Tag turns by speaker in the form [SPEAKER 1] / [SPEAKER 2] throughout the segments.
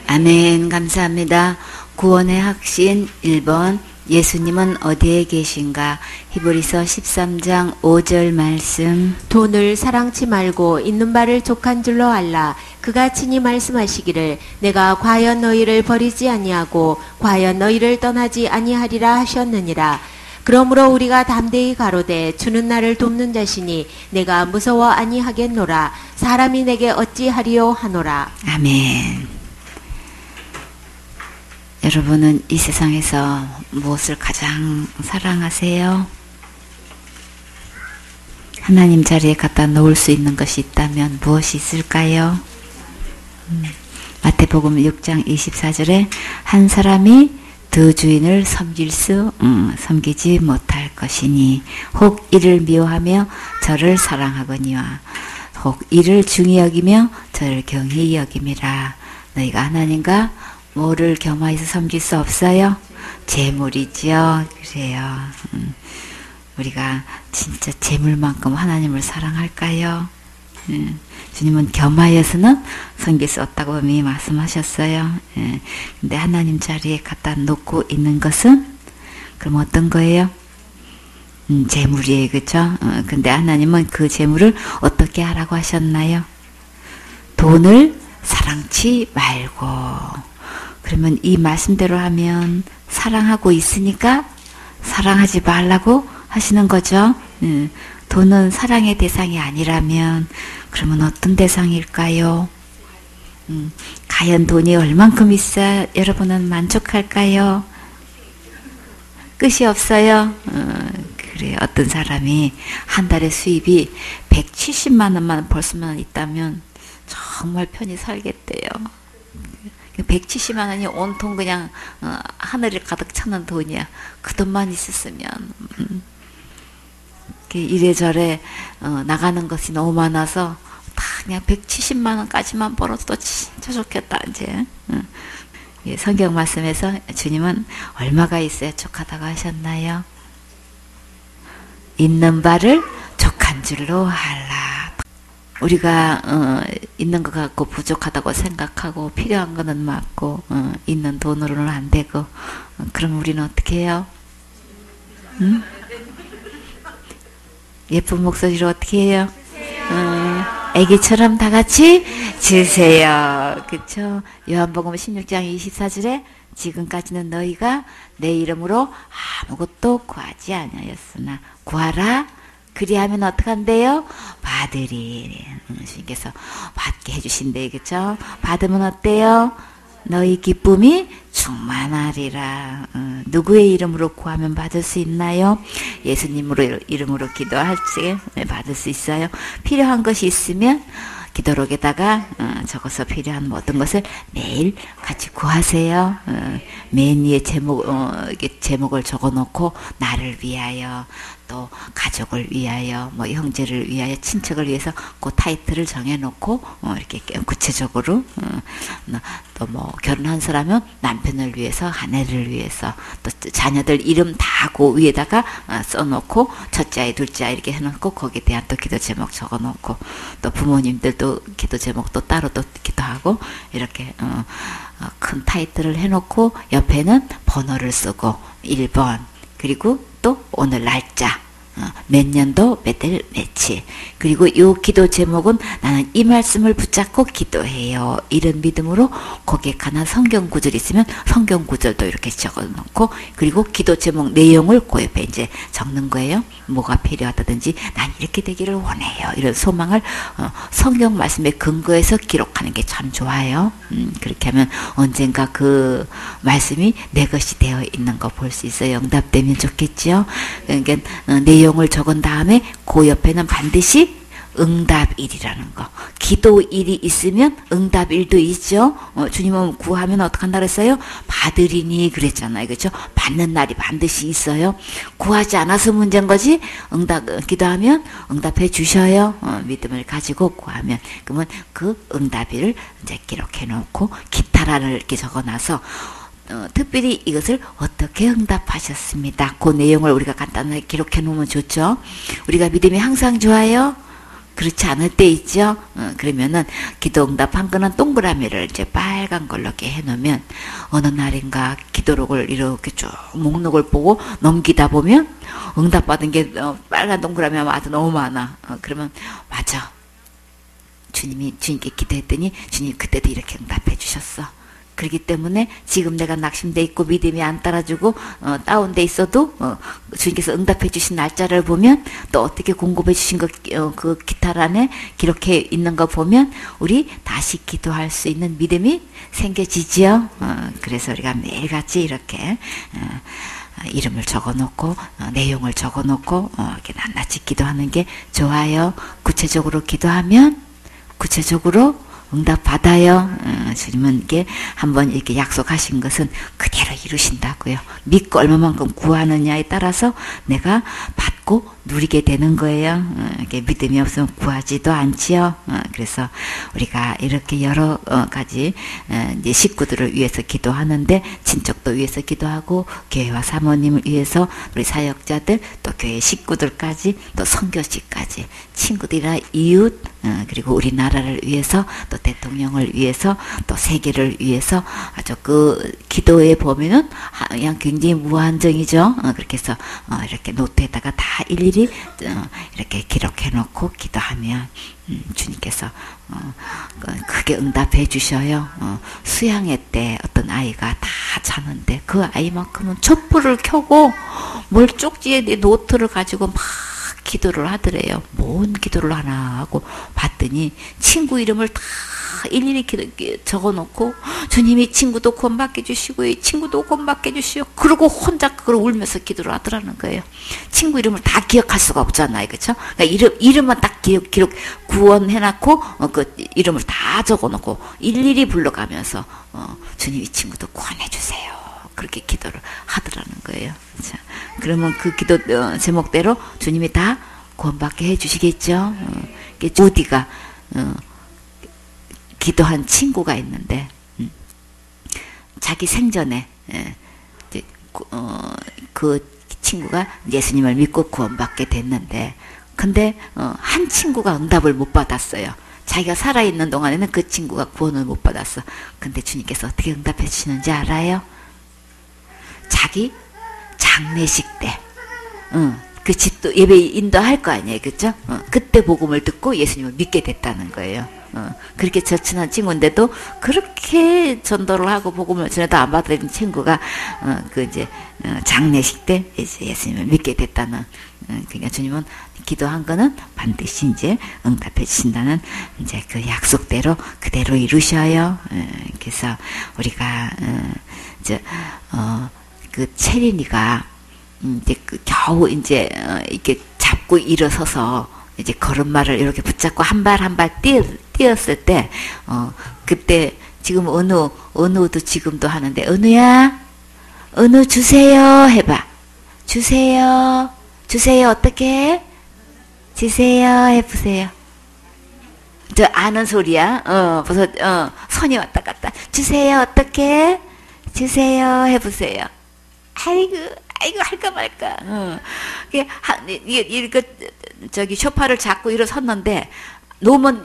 [SPEAKER 1] 아멘. 감사합니다. 구원의 확신 1번 예수님은 어디에 계신가? 히브리서 13장 5절 말씀.
[SPEAKER 2] 돈을 사랑치 말고 있는 바를 족한 줄로 알라. 그가 친히 말씀하시기를 내가 과연 너희를 버리지 아니하고 과연 너희를 떠나지 아니하리라 하셨느니라. 그러므로 우리가 담대히 가로되 주는 나를 돕는 자시니 내가 무서워 아니하겠노라. 사람이 내게 어찌하리요 하노라.
[SPEAKER 1] 아멘. 여러분은 이 세상에서 무엇을 가장 사랑하세요? 하나님 자리에 갖다 놓을 수 있는 것이 있다면 무엇이 있을까요? 마태복음 6장 24절에 한 사람이 두 주인을 섬기지 못할 것이니 혹 이를 미워하며 저를 사랑하거니와 혹 이를 중히 여기며 저를 경히 여김이라. 너희가 하나님과 뭐를 겸하여서 섬길 수 없어요? 재물이지요. 그래요. 우리가 진짜 재물만큼 하나님을 사랑할까요? 주님은 겸하여서는 섬길 수 없다고 이미 말씀하셨어요. 근데 하나님 자리에 갖다 놓고 있는 것은 그럼 어떤 거예요? 재물이에요. 그렇죠? 근데 하나님은 그 재물을 어떻게 하라고 하셨나요? 돈을 사랑치 말고. 그러면 이 말씀대로 하면 사랑하고 있으니까 사랑하지 말라고 하시는 거죠. 돈은 사랑의 대상이 아니라면 그러면 어떤 대상일까요? 과연 돈이 얼만큼 있어야 여러분은 만족할까요? 끝이 없어요. 그래, 어떤 사람이 한 달에 수입이 170만 원만 벌 수만 있다면 정말 편히 살겠대요. 170만 원이 온통 그냥 하늘을 가득 차는 돈이야. 그 돈만 있었으면 이래저래 나가는 것이 너무 많아서 다 그냥 170만 원까지만 벌어도 진짜 좋겠다 이제. 성경 말씀에서 주님은 얼마가 있어야 족하다고 하셨나요? 있는 바를 족한 줄로 알라. 우리가 있는 것 같고 부족하다고 생각하고 필요한 거는 맞고 있는 돈으로는 안 되고 그럼 우리는 어떻게 해요? 예쁜 목소리로 어떻게 해요? 애기처럼 다 같이 주세요. 그쵸? 요한복음 16장 24절에 지금까지는 너희가 내 이름으로 아무것도 구하지 아니하였으나 구하라. 그리하면 어떻게 한대요? 받으리. 주님께서 받게 해주신대. 그쵸? 받으면 어때요? 너희 기쁨이 충만하리라. 누구의 이름으로 구하면 받을 수 있나요? 예수님으로 이름으로 기도할 때 받을 수 있어요. 필요한 것이 있으면 기도록에다가 적어서 필요한 모든 것을 매일 같이 구하세요. 맨 위에 제목을 적어놓고 나를 위하여 또 가족을 위하여 뭐 형제를 위하여 친척을 위해서 그 타이틀을 정해놓고 이렇게 구체적으로 또 뭐 결혼한 사람은 남편을 위해서 아내를 위해서 또 자녀들 이름 다 그 위에다가 써놓고 첫째 아이 둘째 아이 이렇게 해놓고 거기에 대한 또 기도 제목 적어놓고 또 부모님들도 기도 제목도 따로 또 기도하고 이렇게 큰 타이틀을 해놓고 옆에는 번호를 쓰고 1번 그리고 또 오늘 날짜 몇 년도 몇 달 며칠 그리고 요 기도 제목은 나는 이 말씀을 붙잡고 기도해요. 이런 믿음으로 거기에 관한 성경 구절이 있으면 성경 구절도 이렇게 적어놓고 그리고 기도 제목 내용을 그 옆에 이제 적는 거예요. 뭐가 필요하다든지 난 이렇게 되기를 원해요. 이런 소망을 성경 말씀에 근거해서 기록하는 게 참 좋아요. 그렇게 하면 언젠가 그 말씀이 내 것이 되어 있는 거 볼 수 있어요. 응답되면 좋겠죠. 그러니까 내용을 적은 다음에 그 옆에는 반드시 응답일이라는 거. 기도일이 있으면 응답일도 있죠. 주님은 구하면 어떻게 한다 그랬어요? 받으리니 그랬잖아요. 그렇죠? 받는 날이 반드시 있어요. 구하지 않아서 문제인 거지. 기도하면 응답해 주셔요. 믿음을 가지고 구하면. 그러면 그 응답일을 이제 기록해 놓고 기타라를 이렇게 적어놔서 특별히 이것을 어떻게 응답하셨습니다. 그 내용을 우리가 간단하게 기록해 놓으면 좋죠. 우리가 믿음이 항상 좋아요. 그렇지 않을 때 있죠. 그러면은 기도 응답한 거는 동그라미를 이제 빨간 걸로 이렇게 해놓으면 어느 날인가 기도록을 이렇게 쭉 목록을 보고 넘기다 보면 응답받은 게 빨간 동그라미가 아주 너무 많아. 그러면 맞아. 주님께 기도했더니 주님이 그때도 이렇게 응답해 주셨어. 그렇기 때문에 지금 내가 낙심돼 있고 믿음이 안 따라주고 다운돼 있어도 주님께서 응답해 주신 날짜를 보면 또 어떻게 공급해 주신 그 기타 안에 기록해 있는 거 보면 우리 다시 기도할 수 있는 믿음이 생겨지지요. 그래서 우리가 매일같이 이렇게 이름을 적어놓고 내용을 적어놓고 이렇게 낱낱이 기도하는 게 좋아요. 구체적으로 기도하면 구체적으로 응답 받아요. 주님은 이게 한번 이렇게 약속하신 것은 그대로 이루신다고요. 믿고 얼마만큼 구하느냐에 따라서 내가 받고 누리게 되는 거예요. 이게 믿음이 없으면 구하지도 않지요. 그래서 우리가 이렇게 여러 가지 이제 식구들을 위해서 기도하는데 친척도 위해서 기도하고 교회와 사모님을 위해서 우리 사역자들 또 교회 식구들까지 또 선교지까지 친구들이나 이웃 그리고 우리나라를 위해서 또 대통령을 위해서 또 세계를 위해서 아주 그 기도에 보면은 그냥 굉장히 무한정이죠. 그렇게 해서 이렇게 노트에다가 다 일일이 이렇게 기록해 놓고 기도하면 주님께서 크게 응답해 주셔요. 수양회 때 어떤 아이가 다 자는데 그 아이만큼은 촛불을 켜고 뭘 쪽지에 노트를 가지고 막 기도를 하더래요. 뭔 기도를 하나 하고 봤더니 친구 이름을 다 일일이 적어놓고 주님이 친구도 구원받게 주시고 이 친구도 구원받게 주시오. 그러고 혼자 그걸 울면서 기도를 하더라는 거예요. 친구 이름을 다 기억할 수가 없잖아요. 그렇죠? 그러니까 이름만 딱 기록 구원해놓고 그 이름을 다 적어놓고 일일이 불러가면서 주님 이 친구도 구원해 주세요. 그렇게 기도를 하더라는 거예요. 자, 그러면 그 기도 제목대로 주님이 다 구원받게 해주시겠죠. 우디가 기도한 친구가 있는데 자기 생전에 그 친구가 예수님을 믿고 구원받게 됐는데 근데 한 친구가 응답을 못 받았어요. 자기가 살아있는 동안에는 그 친구가 구원을 못 받았어. 근데 주님께서 어떻게 응답해 주시는지 알아요? 자기 장례식 때, 그 집도 예배 인도할 거 아니에요, 그렇죠? 그때 복음을 듣고 예수님을 믿게 됐다는 거예요. 그렇게 절친한 친구인데도 그렇게 전도를 하고 복음을 전해도 안 받은 친구가 그 이제 장례식 때 이제 예수님을 믿게 됐다는. 그러니까 주님은 기도한 거는 반드시 이제 응답해 주신다는 이제 그 약속대로 그대로 이루셔요. 그래서 우리가 그 채린이가 이제 그 겨우 이제 이렇게 잡고 일어서서 이제 걸음마를 이렇게 붙잡고 한 발 한 발 뛰었을 때 그때 지금 은우도 지금도 하는데 은우야 은우 주세요 해봐. 주세요 어떻게 주세요 해보세요. 저 아는 소리야. 벌써 손이 왔다 갔다. 주세요 어떻게 주세요 해보세요. 아이고 할까 말까. 이게 저기 쇼파를 잡고 일어섰는데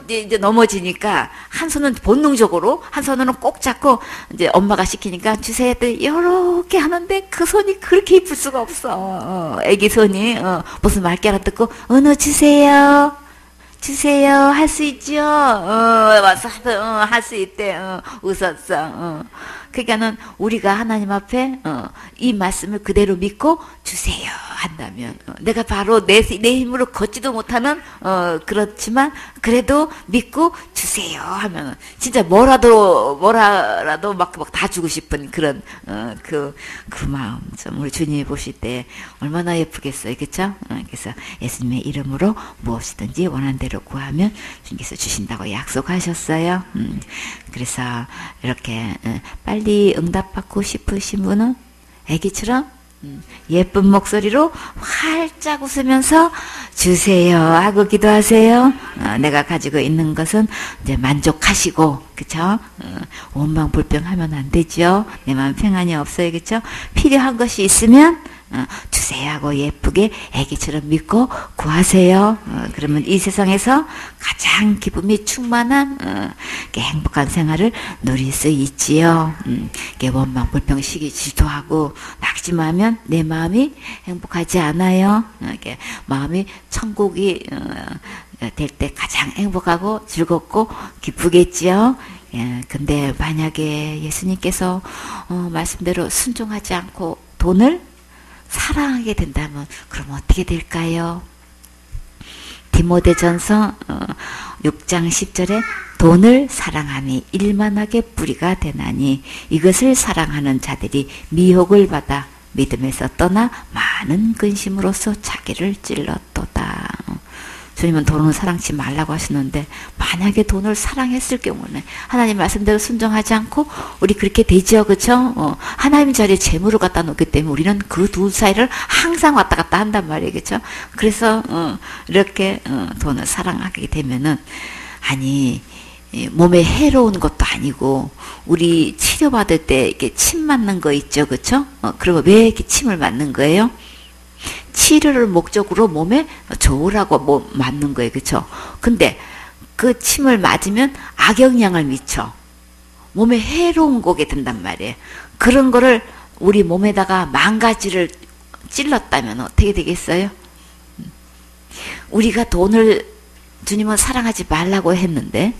[SPEAKER 1] 이제 넘어지니까 한 손은 본능적으로 한 손으로는 꼭 잡고 이제 엄마가 시키니까 주세요 했더니 이렇게 하는데 그 손이 그렇게 이쁠 수가 없어. 애기 손이 무슨 말 알아듣고 은우 주세요 할 수 있죠. 와서 할 수 있대. 웃었어. 그러니까는 우리가 하나님 앞에 이 말씀을 그대로 믿고 주세요 한다면 내가 바로 내 힘으로 걷지도 못하는 그렇지만 그래도 믿고 주세요 하면 진짜 뭐라도 막 다 주고 싶은 그런 그 마음 좀 우리 주님이 보실 때 얼마나 예쁘겠어요, 그렇죠? 그래서 예수님의 이름으로 무엇이든지 원하는 대로 구하면 주님께서 주신다고 약속하셨어요. 그래서 이렇게 빨리 응답받고 싶으신 분은 애기처럼 예쁜 목소리로 활짝 웃으면서 주세요 하고 기도하세요. 내가 가지고 있는 것은 이제 만족하시고, 그쵸? 원망불평하면 안 되죠. 내 마음 평안이 없어요, 그쵸? 필요한 것이 있으면 주세요 하고 예쁘게 애기처럼 믿고 구하세요. 그러면 이 세상에서 가장 기쁨이 충만한 행복한 생활을 누릴 수 있지요. 원망, 불평, 시기, 질투하고 낙심하면 내 마음이 행복하지 않아요. 마음이 천국이 될 때 가장 행복하고 즐겁고 기쁘겠지요. 예, 근데 만약에 예수님께서 말씀대로 순종하지 않고 돈을 사랑하게 된다면 그럼 어떻게 될까요? 디모데전서 6장 10절에 돈을 사랑함이 일만하게 뿌리가 되나니 이것을 사랑하는 자들이 미혹을 받아 믿음에서 떠나 많은 근심으로써 자기를 찔렀도다. 주님은 돈을 사랑치 말라고 하시는데 만약에 돈을 사랑했을 경우는 하나님 말씀대로 순종하지 않고 우리 그렇게 되죠. 그렇죠? 하나님 자리에 재물을 갖다 놓기 때문에 우리는 그 두 사이를 항상 왔다 갔다 한단 말이에요. 그렇죠? 그래서 이렇게 돈을 사랑하게 되면은 아니 몸에 해로운 것도 아니고 우리 치료받을 때 이렇게 침 맞는 거 있죠. 그렇죠? 그러면 왜 이렇게 침을 맞는 거예요? 치료를 목적으로 몸에 좋으라고 맞는 거예요. 그렇죠? 근데 그 침을 맞으면 악영향을 미쳐. 몸에 해로운 거게 된단 말이에요. 그런 거를 우리 몸에다가 10,000가지를 찔렀다면 어떻게 되겠어요? 우리가 돈을 주님은 사랑하지 말라고 했는데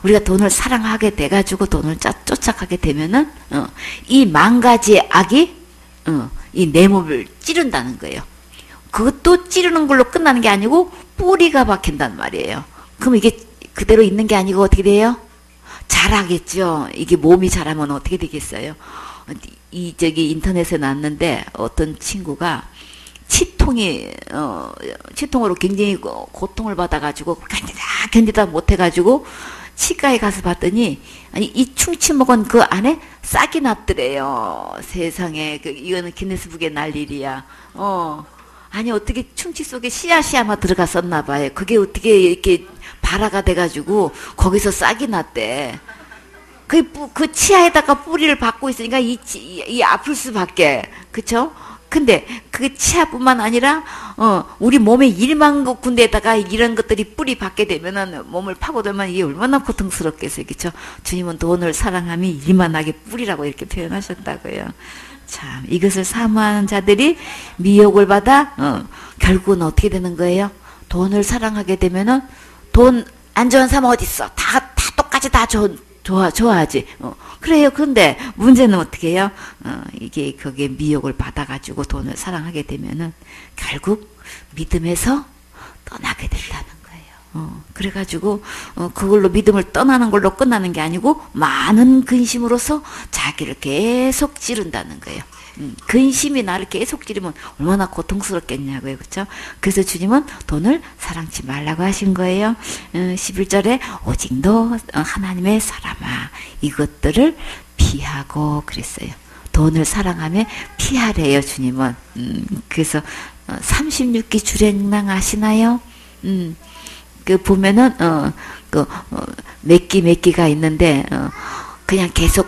[SPEAKER 1] 우리가 돈을 사랑하게 돼가지고 돈을 쫓아가게 되면은 이 10,000가지의 악이 이 내 몸을 찌른다는 거예요. 그것도 찌르는 걸로 끝나는 게 아니고 뿌리가 박힌단 말이에요. 그럼 이게 그대로 있는 게 아니고 어떻게 돼요? 자라겠죠. 이게 몸이 자라면 어떻게 되겠어요? 저기 인터넷에 났는데 어떤 친구가 치통으로 굉장히 고통을 받아가지고 견디다 못해가지고 치과에 가서 봤더니 아니 이 충치 먹은 그 안에 싹이 났더래요. 세상에 이거는 기네스북에 날 일이야. 아니 어떻게 충치 속에 씨앗이 들어갔었나 봐요. 그게 어떻게 이렇게 발화가 돼가지고 거기서 싹이 났대. 그 치아에다가 뿌리를 박고 있으니까 이 아플 수밖에. 그쵸? 근데 그 치아뿐만 아니라 우리 몸의 1만 군데에다가 이런 것들이 뿌리 박게 되면은 몸을 파고들면 이게 얼마나 고통스럽겠어요. 그쵸? 주님은 돈을 사랑함이 일만하게 뿌리라고 이렇게 표현하셨다고요. 참 이것을 사모하는 자들이 미혹을 받아 결국은 어떻게 되는 거예요? 돈을 사랑하게 되면은 돈 안 좋아하는 사람 어디 있어? 다 똑같이 다 좋아하지. 그래요. 근데 문제는 어떻게 해요? 이게 거기에 미혹을 받아가지고 돈을 사랑하게 되면은 결국 믿음에서 떠나게 된다는 거예요. 그래가지고 그걸로 믿음을 떠나는 걸로 끝나는 게 아니고 많은 근심으로서 자기를 계속 찌른다는 거예요. 근심이 나를 계속 찌르면 얼마나 고통스럽겠냐고요. 그렇죠? 그래서 주님은 돈을 사랑치 말라고 하신 거예요. 11절에 오직 너 하나님의 사람아 이것들을 피하고 그랬어요. 돈을 사랑하며 피하래요. 주님은. 그래서 36기 주랭랑 아시나요? 그 보면은 몇 기가 있는데 그냥 계속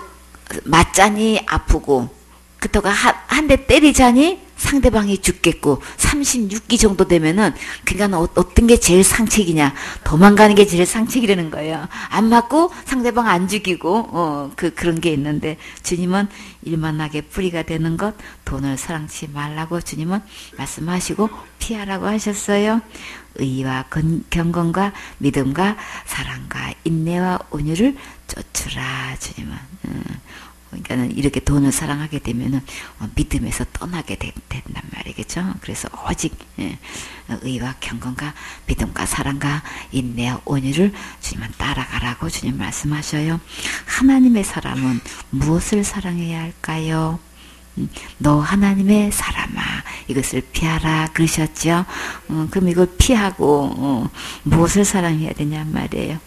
[SPEAKER 1] 맞자니 아프고 그렇다고 한 대 때리자니 상대방이 죽겠고 36기 정도 되면은 그러니까 어떤 게 제일 상책이냐 도망가는 게 제일 상책이라는 거예요. 안 맞고 상대방 안 죽이고 그런 게 있는데 주님은 일만하게 뿌리가 되는 것 돈을 사랑치 말라고 주님은 말씀하시고 피하라고 하셨어요. 의와 경건과 믿음과 사랑과 인내와 온유를 쫓으라 주님은. 그러니까는 이렇게 돈을 사랑하게 되면은 믿음에서 떠나게 된단 말이겠죠. 그래서 오직 의와 경건과 믿음과 사랑과 인내와 온유를 주님은 따라가라고 주님 말씀하셔요. 하나님의 사람은 무엇을 사랑해야 할까요? 너 하나님의 사람아 이것을 피하라 그러셨죠. 그럼 이걸 피하고 무엇을 사랑해야 되냐 말이에요.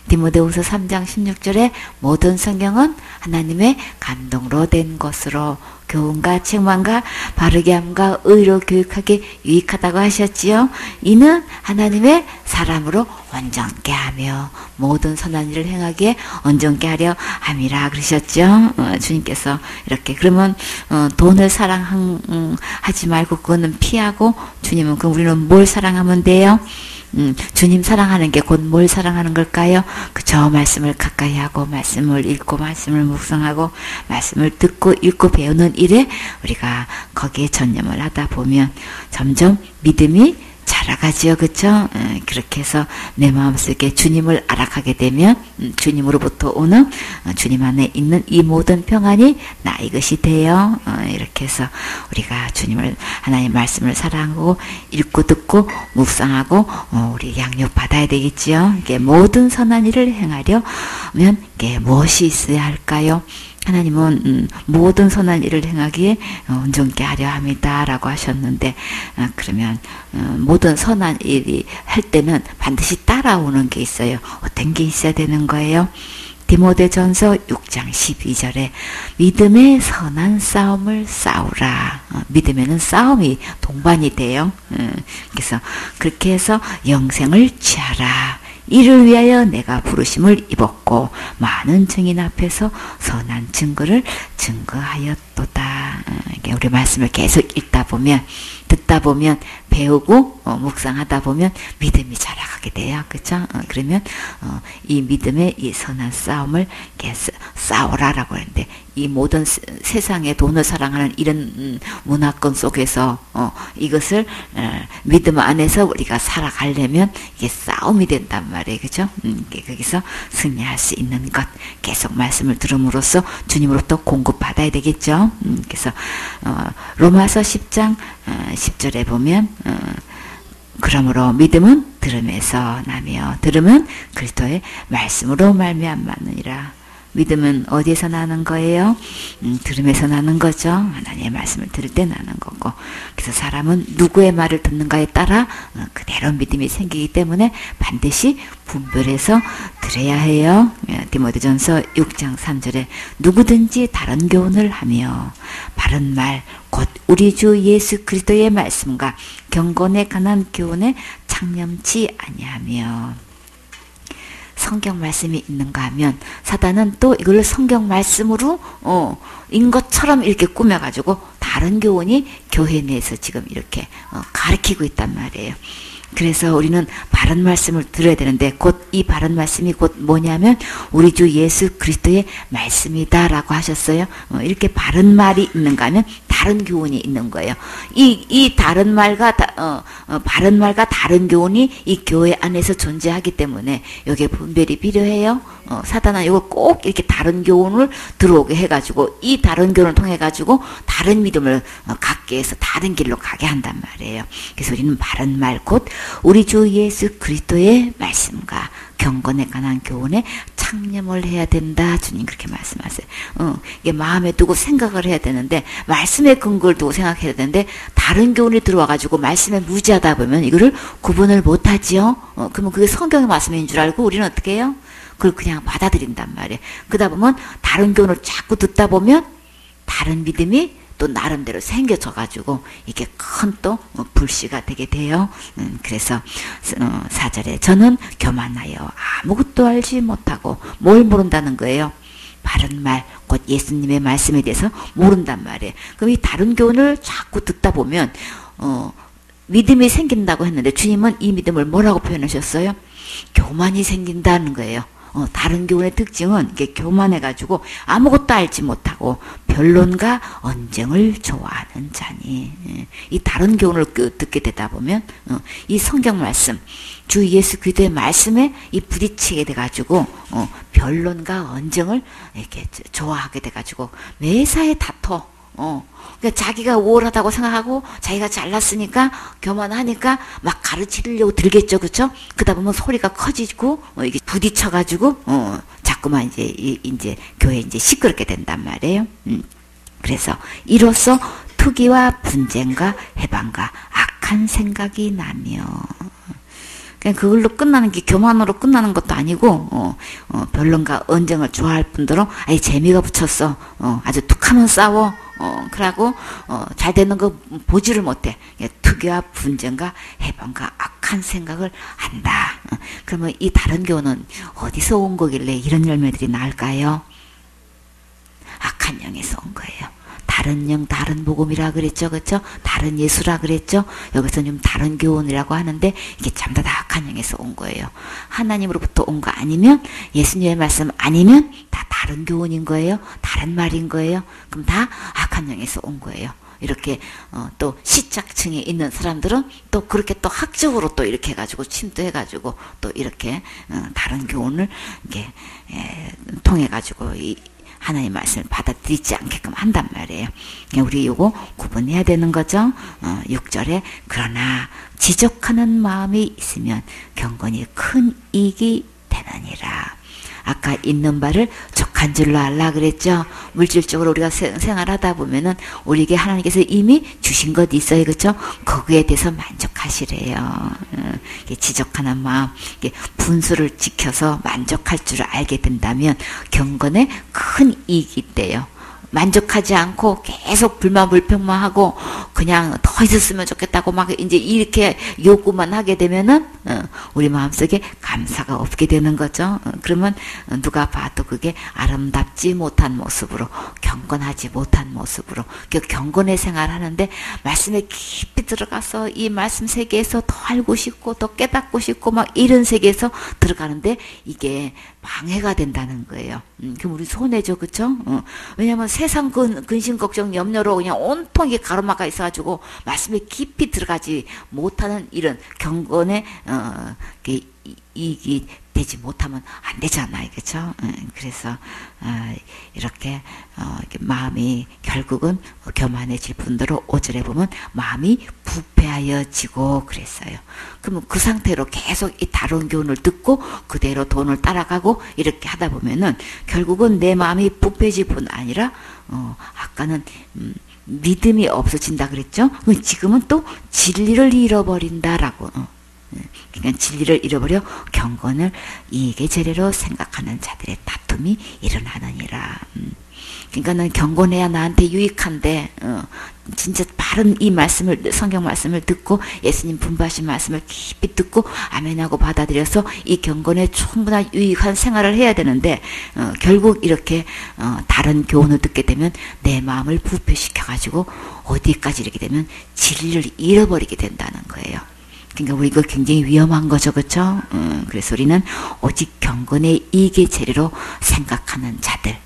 [SPEAKER 1] 디모데후서 3장 16절에 모든 성경은 하나님의 감동으로 된 것으로 교훈과 책망과 바르게 함과 의로 교육하기 유익하다고 하셨지요. 이는 하나님의 사람으로 온전케 하며 모든 선한 일을 행하기에 온전케 하려 함이라 그러셨죠. 주님께서 이렇게 그러면 돈을 사랑하지 말고 그거는 피하고 주님은 그럼 우리는 뭘 사랑하면 돼요? 주님 사랑하는 게 곧 뭘 사랑하는 걸까요? 그저 말씀을 가까이 하고 말씀을 읽고 말씀을 묵상하고 말씀을 듣고 읽고 배우는 일에 우리가 거기에 전념을 하다 보면 점점 믿음이 자라가지요. 그쵸? 그렇게 해서 내 마음속에 주님을 알아가게 되면 주님으로부터 오는 주님 안에 있는 이 모든 평안이 나의 것이 돼요. 이렇게 해서 우리가 주님을 하나님의 말씀을 사랑하고 읽고 듣고 묵상하고 우리 양육 받아야 되겠지요. 이게 모든 선한 일을 행하려면 이게 무엇이 있어야 할까요? 하나님은 모든 선한 일을 행하기에 온전케 하려 합니다 라고 하셨는데 그러면 모든 선한 일이 할 때는 반드시 따라오는 게 있어요. 어떤 게 있어야 되는 거예요? 디모데전서 6장 12절에 믿음의 선한 싸움을 싸우라. 믿음에는 싸움이 동반이 돼요. 그래서 그렇게 해서 영생을 취하라. 이를 위하여 내가 부르심을 입었고 많은 증인 앞에서 선한 증거를 증거하였도다. 우리 말씀을 계속 읽다 보면 듣다 보면 배우고 묵상하다 보면 믿음이 자라가게 돼요. 그렇죠? 그러면 이 믿음의 이 선한 싸움을 계속 싸우라라고 하는데 이 모든 세상의 돈을 사랑하는 이런 문화권 속에서 이것을 믿음 안에서 우리가 살아가려면 이게 싸움이 된단 말이에요. 그죠? 거기서 승리할 수 있는 것 계속 말씀을 들음으로써 주님으로부터 공급받아야 되겠죠. 그래서 로마서 10장 10절에 보면 그러므로 믿음은 들음에서 나며 들음은 그리스도의 말씀으로 말미암았느니라. 믿음은 어디에서 나는 거예요? 들음에서 나는 거죠. 하나님의 말씀을 들을 때 나는 거고. 그래서 사람은 누구의 말을 듣는가에 따라 그대로 믿음이 생기기 때문에 반드시 분별해서 들어야 해요. 디모데전서 6장 3절에 누구든지 다른 교훈을 하며 바른 말 곧 우리 주 예수 그리스도의 말씀과 경건에 관한 교훈에 창념치 아니하며 성경 말씀이 있는가 하면 사단은 또 이걸 성경 말씀으로 인 것처럼 이렇게 꾸며가지고 다른 교훈이 교회 내에서 지금 이렇게 가르치고 있단 말이에요. 그래서 우리는 바른 말씀을 들어야 되는데 곧 이 바른 말씀이 곧 뭐냐면 우리 주 예수 그리스도의 말씀이다 라고 하셨어요. 이렇게 바른 말이 있는가 하면 다른 교훈이 있는 거예요. 이 다른 말과 바른 말과 다른 교훈이 이 교회 안에서 존재하기 때문에 여기에 분별이 필요해요. 사단은 이걸 꼭 이렇게 다른 교훈을 들어오게 해가지고 이 다른 교훈을 통해 가지고 다른 믿음을 갖게 해서 다른 길로 가게 한단 말이에요. 그래서 우리는 바른 말 곧 우리 주 예수 그리스도의 말씀과 경건에 관한 교훈에 창념을 해야 된다. 주님 그렇게 말씀하세요. 이게 마음에 두고 생각을 해야 되는데 말씀의 근거를 두고 생각해야 되는데 다른 교훈이 들어와가지고 말씀에 무지하다 보면 이거를 구분을 못하지요. 그러면 그게 성경의 말씀인 줄 알고 우리는 어떻게 해요? 그걸 그냥 받아들인단 말이에요. 그러다 보면 다른 교훈을 자꾸 듣다 보면 다른 믿음이 또 나름대로 생겨져가지고 이게 큰 또 불씨가 되게 돼요. 그래서 4절에 저는 교만하여 아무것도 알지 못하고 뭘 모른다는 거예요. 바른 말, 곧 예수님의 말씀에 대해서 모른단 말이에요. 그럼 이 다른 교훈을 자꾸 듣다 보면 믿음이 생긴다고 했는데 주님은 이 믿음을 뭐라고 표현하셨어요? 교만이 생긴다는 거예요. 다른 교훈의 특징은 이게 교만해가지고 아무것도 알지 못하고 변론과 언쟁을 좋아하는 자니. 이 다른 교훈을 듣게 되다 보면 이 성경 말씀, 주 예수 그리스도의 말씀에 이 부딪히게 돼가지고 변론과 언쟁을 이렇게 좋아하게 돼가지고 매사에 다퉈. 그러니까 자기가 우월하다고 생각하고 자기가 잘났으니까 교만하니까 막 가르치려고 들겠죠, 그렇죠? 그러다 보면 소리가 커지고 이게 부딪혀가지고 자꾸만 이제 교회 이제 시끄럽게 된단 말이에요. 그래서 이로써 투기와 분쟁과 해방과 악한 생각이 나며. 그냥 그걸로 끝나는 게 교만으로 끝나는 것도 아니고 변론과 언쟁을 좋아할 뿐더러 아예 재미가 붙였어. 아주 툭하면 싸워. 그러고 잘 되는 거 보지를 못해. 투기와 분쟁과 해방과 악한 생각을 한다. 그러면 이 다른 교훈은 어디서 온 거길래 이런 열매들이 나올까요? 악한 영에서 온 거예요. 다른 영, 다른 복음이라 그랬죠, 그렇죠? 다른 예수라 그랬죠. 여기서 좀 다른 교훈이라고 하는데 이게 전부 다 악한 영에서 온 거예요. 하나님으로부터 온 거 아니면 예수님의 말씀 아니면 다 다른 교훈인 거예요. 다른 말인 거예요. 그럼 다 악한 영에서 온 거예요. 이렇게 또 시작층에 있는 사람들은 또 그렇게 또 학적으로 또 이렇게 해가지고 침투해가지고 또 이렇게 다른 교훈을 이렇게 통해가지고 하나님의 말씀을 받아들이지 않게끔 한단 말이에요. 우리 이거 구분해야 되는 거죠. 6절에 그러나 지적하는 마음이 있으면 경건이 큰 이익이 되느니라. 아까 있는 바를 족한 줄로 알라 그랬죠. 물질적으로 우리가 생활하다 보면은 우리에게 하나님께서 이미 주신 것 있어요, 그렇죠? 거기에 대해서 만족하시래요. 지적하는 마음, 분수를 지켜서 만족할 줄 알게 된다면 경건에 큰 이익이 있대요. 만족하지 않고 계속 불만 불평만 하고 그냥 더 있었으면 좋겠다고 막 이제 이렇게 요구만 하게 되면은 우리 마음속에 감사가 없게 되는 거죠. 그러면 누가 봐도 그게 아름답지 못한 모습으로 경건하지 못한 모습으로 경건의 생활하는데 말씀에 깊이 들어가서 이 말씀 세계에서 더 알고 싶고 더 깨닫고 싶고 막 이런 세계에서 들어가는데 이게 방해가 된다는 거예요. 그럼 우리 손해죠, 그쵸? 왜냐면 세상 근심, 걱정, 염려로 그냥 온통 이게 가로막아 있어가지고 말씀에 깊이 들어가지 못하는 이런 경건의 이익이 되지 못하면 안 되잖아요, 그렇죠? 그래서 이렇게 마음이 결국은 교만해질 뿐더러 5절에 보면 마음이 부패하여지고 그랬어요. 그러면 그 상태로 계속 이 다른 교훈을 듣고 그대로 돈을 따라가고 이렇게 하다 보면은 결국은 내 마음이 부패질 뿐 아니라 아까는 믿음이 없어진다 그랬죠? 지금은 또 진리를 잃어버린다라고. 그러니까 진리를 잃어버려 경건을 이익의 재료로 생각하는 자들의 다툼이 일어나느니라. 그러니까는 경건해야 나한테 유익한데 진짜 바른 이 말씀을 성경 말씀을 듣고 예수님 분부하신 말씀을 깊이 듣고 아멘하고 받아들여서 이 경건에 충분한 유익한 생활을 해야 되는데 결국 이렇게 다른 교훈을 듣게 되면 내 마음을 부패시켜 가지고 어디까지 이렇게 되면 진리를 잃어버리게 된다는 거예요. 그러니까 우리 이거 굉장히 위험한 거죠, 그렇죠? 그래서 우리는 오직 경건의 이익의 재료로 생각하는 자들.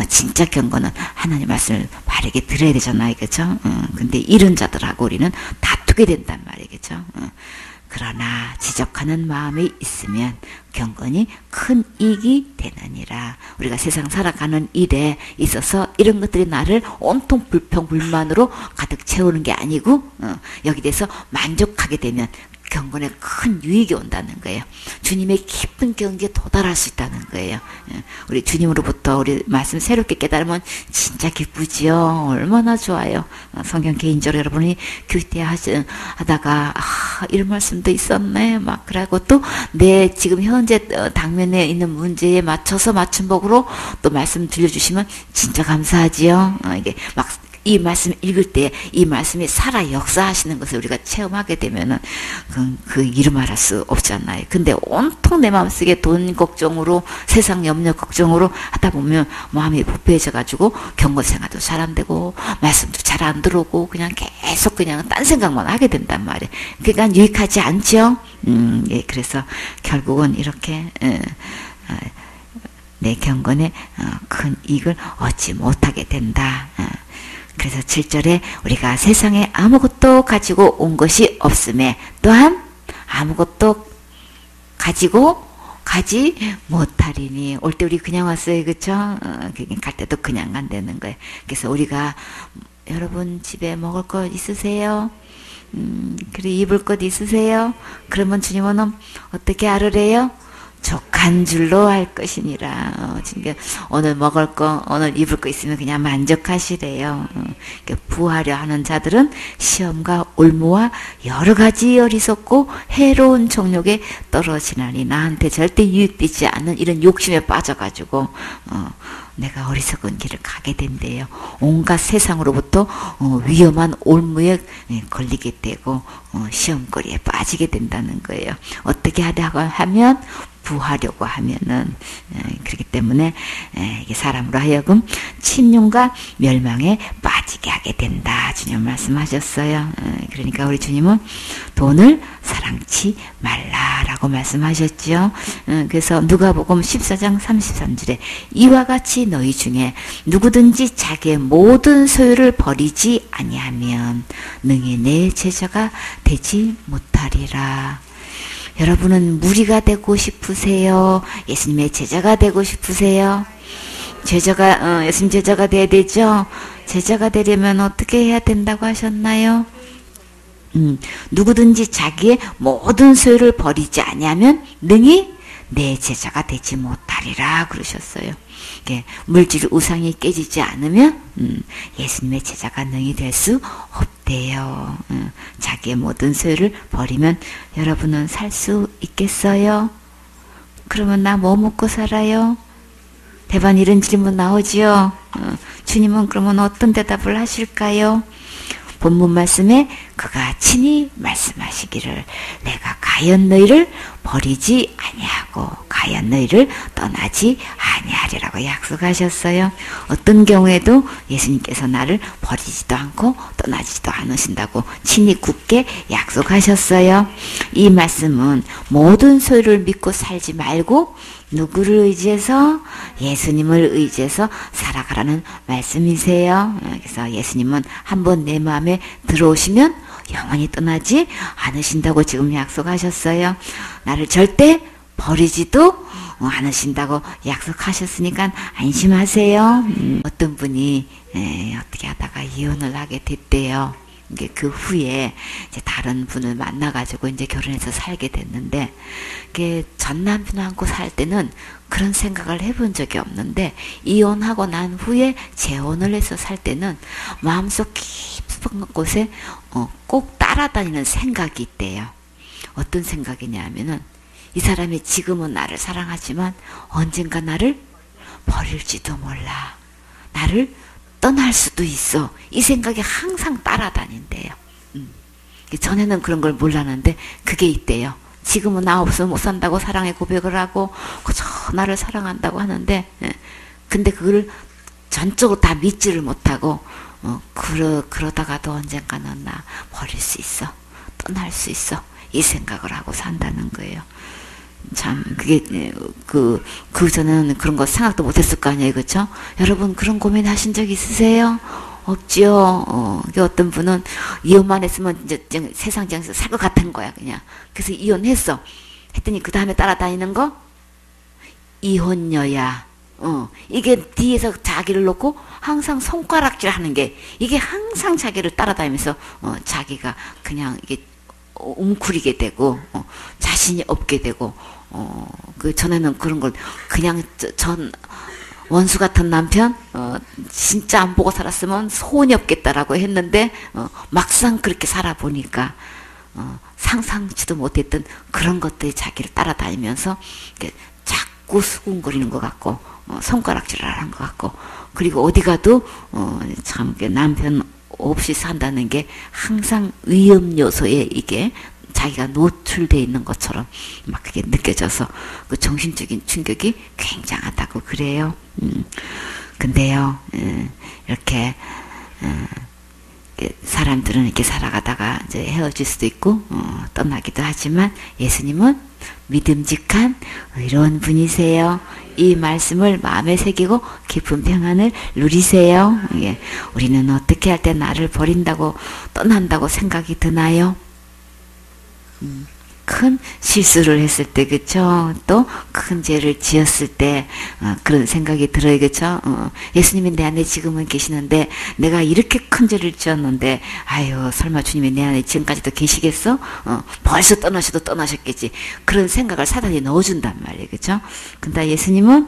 [SPEAKER 1] 진짜 경건은 하나님 말씀을 바르게 들어야 되잖아요, 그렇죠? 근데 이런 자들하고 우리는 다투게 된단 말이겠죠. 그러나 지적하는 마음이 있으면 경건이 큰 이익이 되느니라. 우리가 세상 살아가는 일에 있어서 이런 것들이 나를 온통 불평 불만으로 가득 채우는 게 아니고 여기 대해서 만족하게 되면 경건에 큰 유익이 온다는 거예요. 주님의 깊은 경지에 도달할 수 있다는 거예요. 우리 주님으로부터 우리 말씀 새롭게 깨달으면 진짜 기쁘지요. 얼마나 좋아요. 성경 개인적으로 여러분이 교대 하다가 이런 말씀도 있었네. 막 그러고 또 내 지금 현재 당면에 있는 문제에 맞춰서 맞춤복으로 또 말씀 들려주시면 진짜 감사하지요. 이게 막 이 말씀 읽을 때 이 말씀이 살아 역사하시는 것을 우리가 체험하게 되면은 그 이름 말할 수 없잖아요. 근데 온통 내 마음속에 돈 걱정으로 세상 염려 걱정으로 하다 보면 마음이 부패해져가지고 경건 생활도 잘 안 되고 말씀도 잘 안 들어오고 그냥 계속 그냥 딴 생각만 하게 된단 말이에요. 그러니까 유익하지 않죠. 예, 그래서 결국은 이렇게 내 경건에 큰 이익을 얻지 못하게 된다. 그래서 7절에 우리가 세상에 아무것도 가지고 온 것이 없음에 또한 아무것도 가지고 가지 못하리니. 올 때 우리 그냥 왔어요, 그쵸? 갈 때도 그냥 간다는 거예요. 그래서 우리가 여러분 집에 먹을 것 있으세요? 그리고 입을 것 있으세요? 그러면 주님은 어떻게 알으래요? 족한 줄로 알 것이니라. 지금 오늘 먹을 거, 오늘 입을 거 있으면 그냥 만족하시래요. 부하려 하는 자들은 시험과 올무와 여러 가지 어리석고 해로운 정욕에 떨어지나니 나한테 절대 유익되지 않는 이런 욕심에 빠져가지고 내가 어리석은 길을 가게 된대요. 온갖 세상으로부터 위험한 올무에 걸리게 되고 시험거리에 빠지게 된다는 거예요. 어떻게 하려고 하면 부하려고 하면은 그렇기 때문에 이게 사람으로 하여금 침륜과 멸망에 빠지게 하게 된다. 주님 말씀하셨어요. 그러니까 우리 주님은 돈을 사랑치 말라라고 말씀하셨죠. 그래서 누가복음 14장 33절에 이와 같이 너희 중에 누구든지 자기의 모든 소유를 버리지 아니하면 능히 내 제자가 되지 못하리라. 여러분은 무리가 되고 싶으세요? 예수님의 제자가 되고 싶으세요? 예수님 제자가 돼야 되죠? 제자가 되려면 어떻게 해야 된다고 하셨나요? 누구든지 자기의 모든 소유를 버리지 아니하면 능히 내 제자가 되지 못하리라 그러셨어요. 물질 우상이 깨지지 않으면 예수님의 제자가 능히 될 수 없대요. 자기의 모든 소유를 버리면 여러분은 살 수 있겠어요? 그러면 나 뭐 먹고 살아요? 대반 이런 질문 나오지요. 주님은 그러면 어떤 대답을 하실까요? 본문 말씀에 그가 친히 말씀하시기를 내가 가연 너희를 버리지 아니하고 가연 너희를 떠나지 아니하리라고 약속하셨어요. 어떤 경우에도 예수님께서 나를 버리지도 않고 떠나지도 않으신다고 친히 굳게 약속하셨어요. 이 말씀은 모든 소유를 믿고 살지 말고 누구를 의지해서? 예수님을 의지해서 살아가라는 말씀이세요. 그래서 예수님은 한번 내 마음에 들어오시면 영원히 떠나지 않으신다고 지금 약속하셨어요. 나를 절대 버리지도 않으신다고 약속하셨으니까 안심하세요. 어떤 분이 어떻게 하다가 이혼을 하게 됐대요. 그 후에 이제 다른 분을 만나가지고 이제 결혼해서 살게 됐는데, 전 남편하고 살 때는 그런 생각을 해본 적이 없는데, 이혼하고 난 후에 재혼을 해서 살 때는 마음속 깊은 곳에 꼭 따라다니는 생각이 있대요. 어떤 생각이냐면은, 이 사람이 지금은 나를 사랑하지만 언젠가 나를 버릴지도 몰라. 나를 떠날 수도 있어. 이 생각이 항상 따라다닌대요. 전에는 그런 걸 몰랐는데 그게 있대요. 지금은 나 없으면 못 산다고 사랑의 고백을 하고 그저 나를 사랑한다고 하는데, 근데 그걸 전적으로 다 믿지를 못하고 그러다가도 언젠가는 나 버릴 수 있어. 떠날 수 있어. 이 생각을 하고 산다는 거예요. 참 그게 그 전에는 그런 거 생각도 못했을 거 아니에요, 그렇죠? 여러분 그런 고민 하신 적 있으세요? 없죠. 어떤 분은 이혼만 했으면 이제 세상에서 살 것 같은 거야, 그냥. 그래서 이혼했어. 했더니 그 다음에 따라다니는 거 이혼녀야. 이게 뒤에서 자기를 놓고 항상 손가락질 하는 게, 이게 항상 자기를 따라다니면서 자기가 그냥 이게 웅크리게 되고 자신이 없게 되고, 그 전에는 그런 걸 그냥 전 원수 같은 남편 진짜 안 보고 살았으면 소원이 없겠다라고 했는데, 막상 그렇게 살아보니까 상상치도 못했던 그런 것들이 자기를 따라다니면서 자꾸 수군거리는 것 같고 손가락질을 하는 것 같고, 그리고 어디 가도 참 남편 없이 산다는 게 항상 위험 요소에 이게 자기가 노출되어 있는 것처럼 막 그게 느껴져서 그 정신적인 충격이 굉장하다고 그래요. 근데요, 이렇게 사람들은 이렇게 살아가다가 이제 헤어질 수도 있고 떠나기도 하지만 예수님은 믿음직한 의로운 분이세요. 이 말씀을 마음에 새기고 깊은 평안을 누리세요. 예. 우리는 어떻게 할 때 나를 버린다고 떠난다고 생각이 드나요? 큰 실수를 했을 때, 그쵸? 또 큰 죄를 지었을 때 그런 생각이 들어요, 그쵸? 예수님이 내 안에 지금은 계시는데 내가 이렇게 큰 죄를 지었는데 아유 설마 주님이 내 안에 지금까지도 계시겠어? 벌써 떠나셔도 떠나셨겠지. 그런 생각을 사단이 넣어준단 말이에요, 그쵸? 근데 예수님은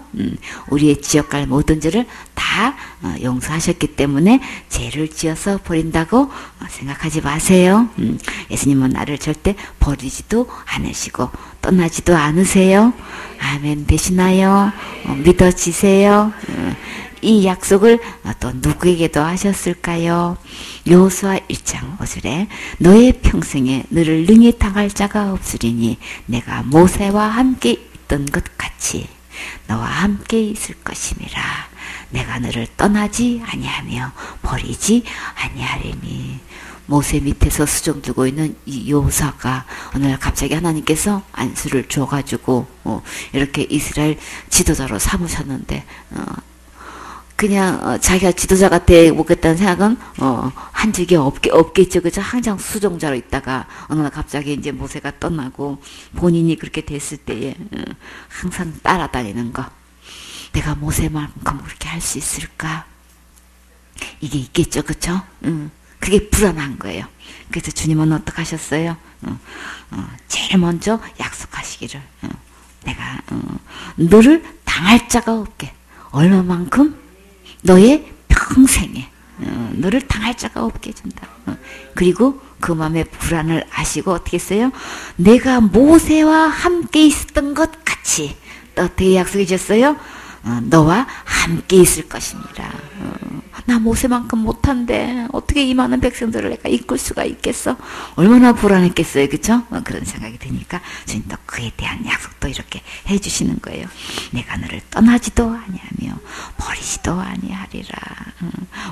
[SPEAKER 1] 우리의 지어갈 모든 죄를 다 용서하셨기 때문에 죄를 지어서 버린다고 생각하지 마세요. 예수님은 나를 절대 버리지도 않으시고 떠나지도 않으세요. 아멘 되시나요? 믿어지세요? 이 약속을 또 누구에게도 하셨을까요? 여호수아 1장 5절에 너의 평생에 너를 능히 당할 자가 없으리니 내가 모세와 함께 있던 것 같이 너와 함께 있을 것임이라. 내가 너를 떠나지 아니하며 버리지 아니하리니. 모세 밑에서 수종 두고 있는 이 여호수아가 어느 날 갑자기 하나님께서 안수를 줘가지고 이렇게 이스라엘 지도자로 삼으셨는데 그냥 자기가 지도자가 되겠다는 생각은 한 적이 없겠죠. 그죠? 항상 수종자로 있다가 어느 날 갑자기 이제 모세가 떠나고 본인이 그렇게 됐을 때에 항상 따라다니는 거. 내가 모세만큼 그렇게 할 수 있을까? 이게 있겠죠. 그쵸? 그게 불안한 거예요. 그래서 주님은 어떻게 하셨어요? 제일 먼저 약속하시기를 내가 너를 당할 자가 없게 얼마만큼? 너의 평생에 너를 당할 자가 없게 해준다. 그리고 그 마음의 불안을 아시고 어떻게 했어요? 내가 모세와 함께 있었던 것 같이 어떻게 약속해 주셨어요? 너와 함께 있을 것입니다. 나 모세만큼 못한데 어떻게 이 많은 백성들을 내가 이끌 수가 있겠어? 얼마나 불안했겠어요, 그쵸? 그런 생각이 드니까 주님도 그에 대한 약속도 이렇게 해주시는 거예요. 내가 너를 떠나지도 아니하며 버리지도 아니하리라.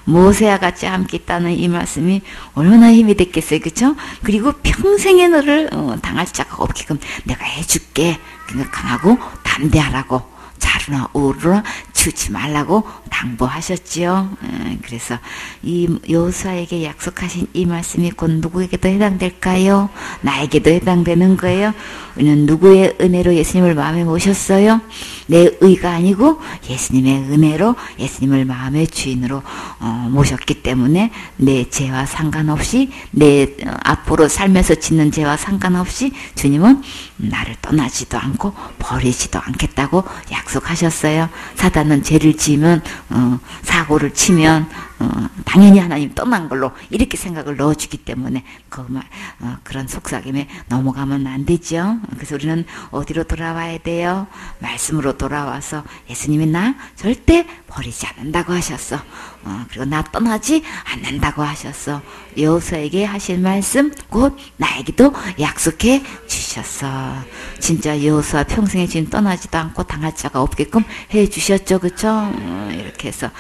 [SPEAKER 1] 모세와 같이 함께 있다는 이 말씀이 얼마나 힘이 됐겠어요, 그쵸? 그리고 평생에 너를 당할 자가 없게끔 내가 해줄게. 그러니까 강하고 담대하라고. 자루나 우루나 치우지 말라고 당부하셨지요. 그래서 이 여호수아에게 약속하신 이 말씀이 곧 누구에게도 해당될까요? 나에게도 해당되는 거예요. 우리는 누구의 은혜로 예수님을 마음에 모셨어요? 내 의가 아니고 예수님의 은혜로 예수님을 마음의 주인으로 모셨기 때문에 내 죄와 상관없이 내 앞으로 살면서 짓는 죄와 상관없이 주님은 나를 떠나지도 않고 버리지도 않겠다고 약속하셨어요. 사단은 죄를 지으면 사고를 치면 당연히 하나님 떠난 걸로 이렇게 생각을 넣어주기 때문에 그런 속삭임에 넘어가면 안 되죠. 그래서 우리는 어디로 돌아와야 돼요? 말씀으로 돌아와서 예수님이 나 절대 버리지 않는다고 하셨어. 그리고 나 떠나지 않는다고 하셨어. 여호수아에게 하신 말씀 곧 나에게도 약속해 주셨어. 진짜 여호수아 평생에 지금 떠나지도 않고 당할 자가 없게끔 해 주셨죠. 그쵸? 이렇게 해서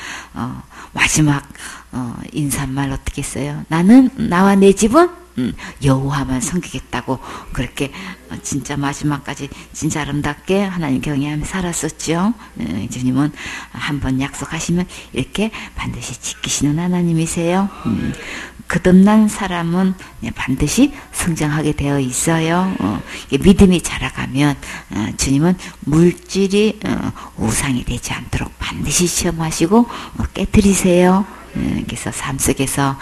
[SPEAKER 1] 마지막 인사말 어떻게 했어요? 나는 나와 내 집은 여호와만 섬기겠다고 그렇게 진짜 마지막까지 진짜 아름답게 하나님 경외하며 살았었죠. 주님은 한번 약속하시면 이렇게 반드시 지키시는 하나님이세요. 거듭난 사람은 반드시 성장하게 되어 있어요. 믿음이 자라가면 주님은 물질이 우상이 되지 않도록 반드시 시험하시고 깨뜨리세요. 그래서 삶 속에서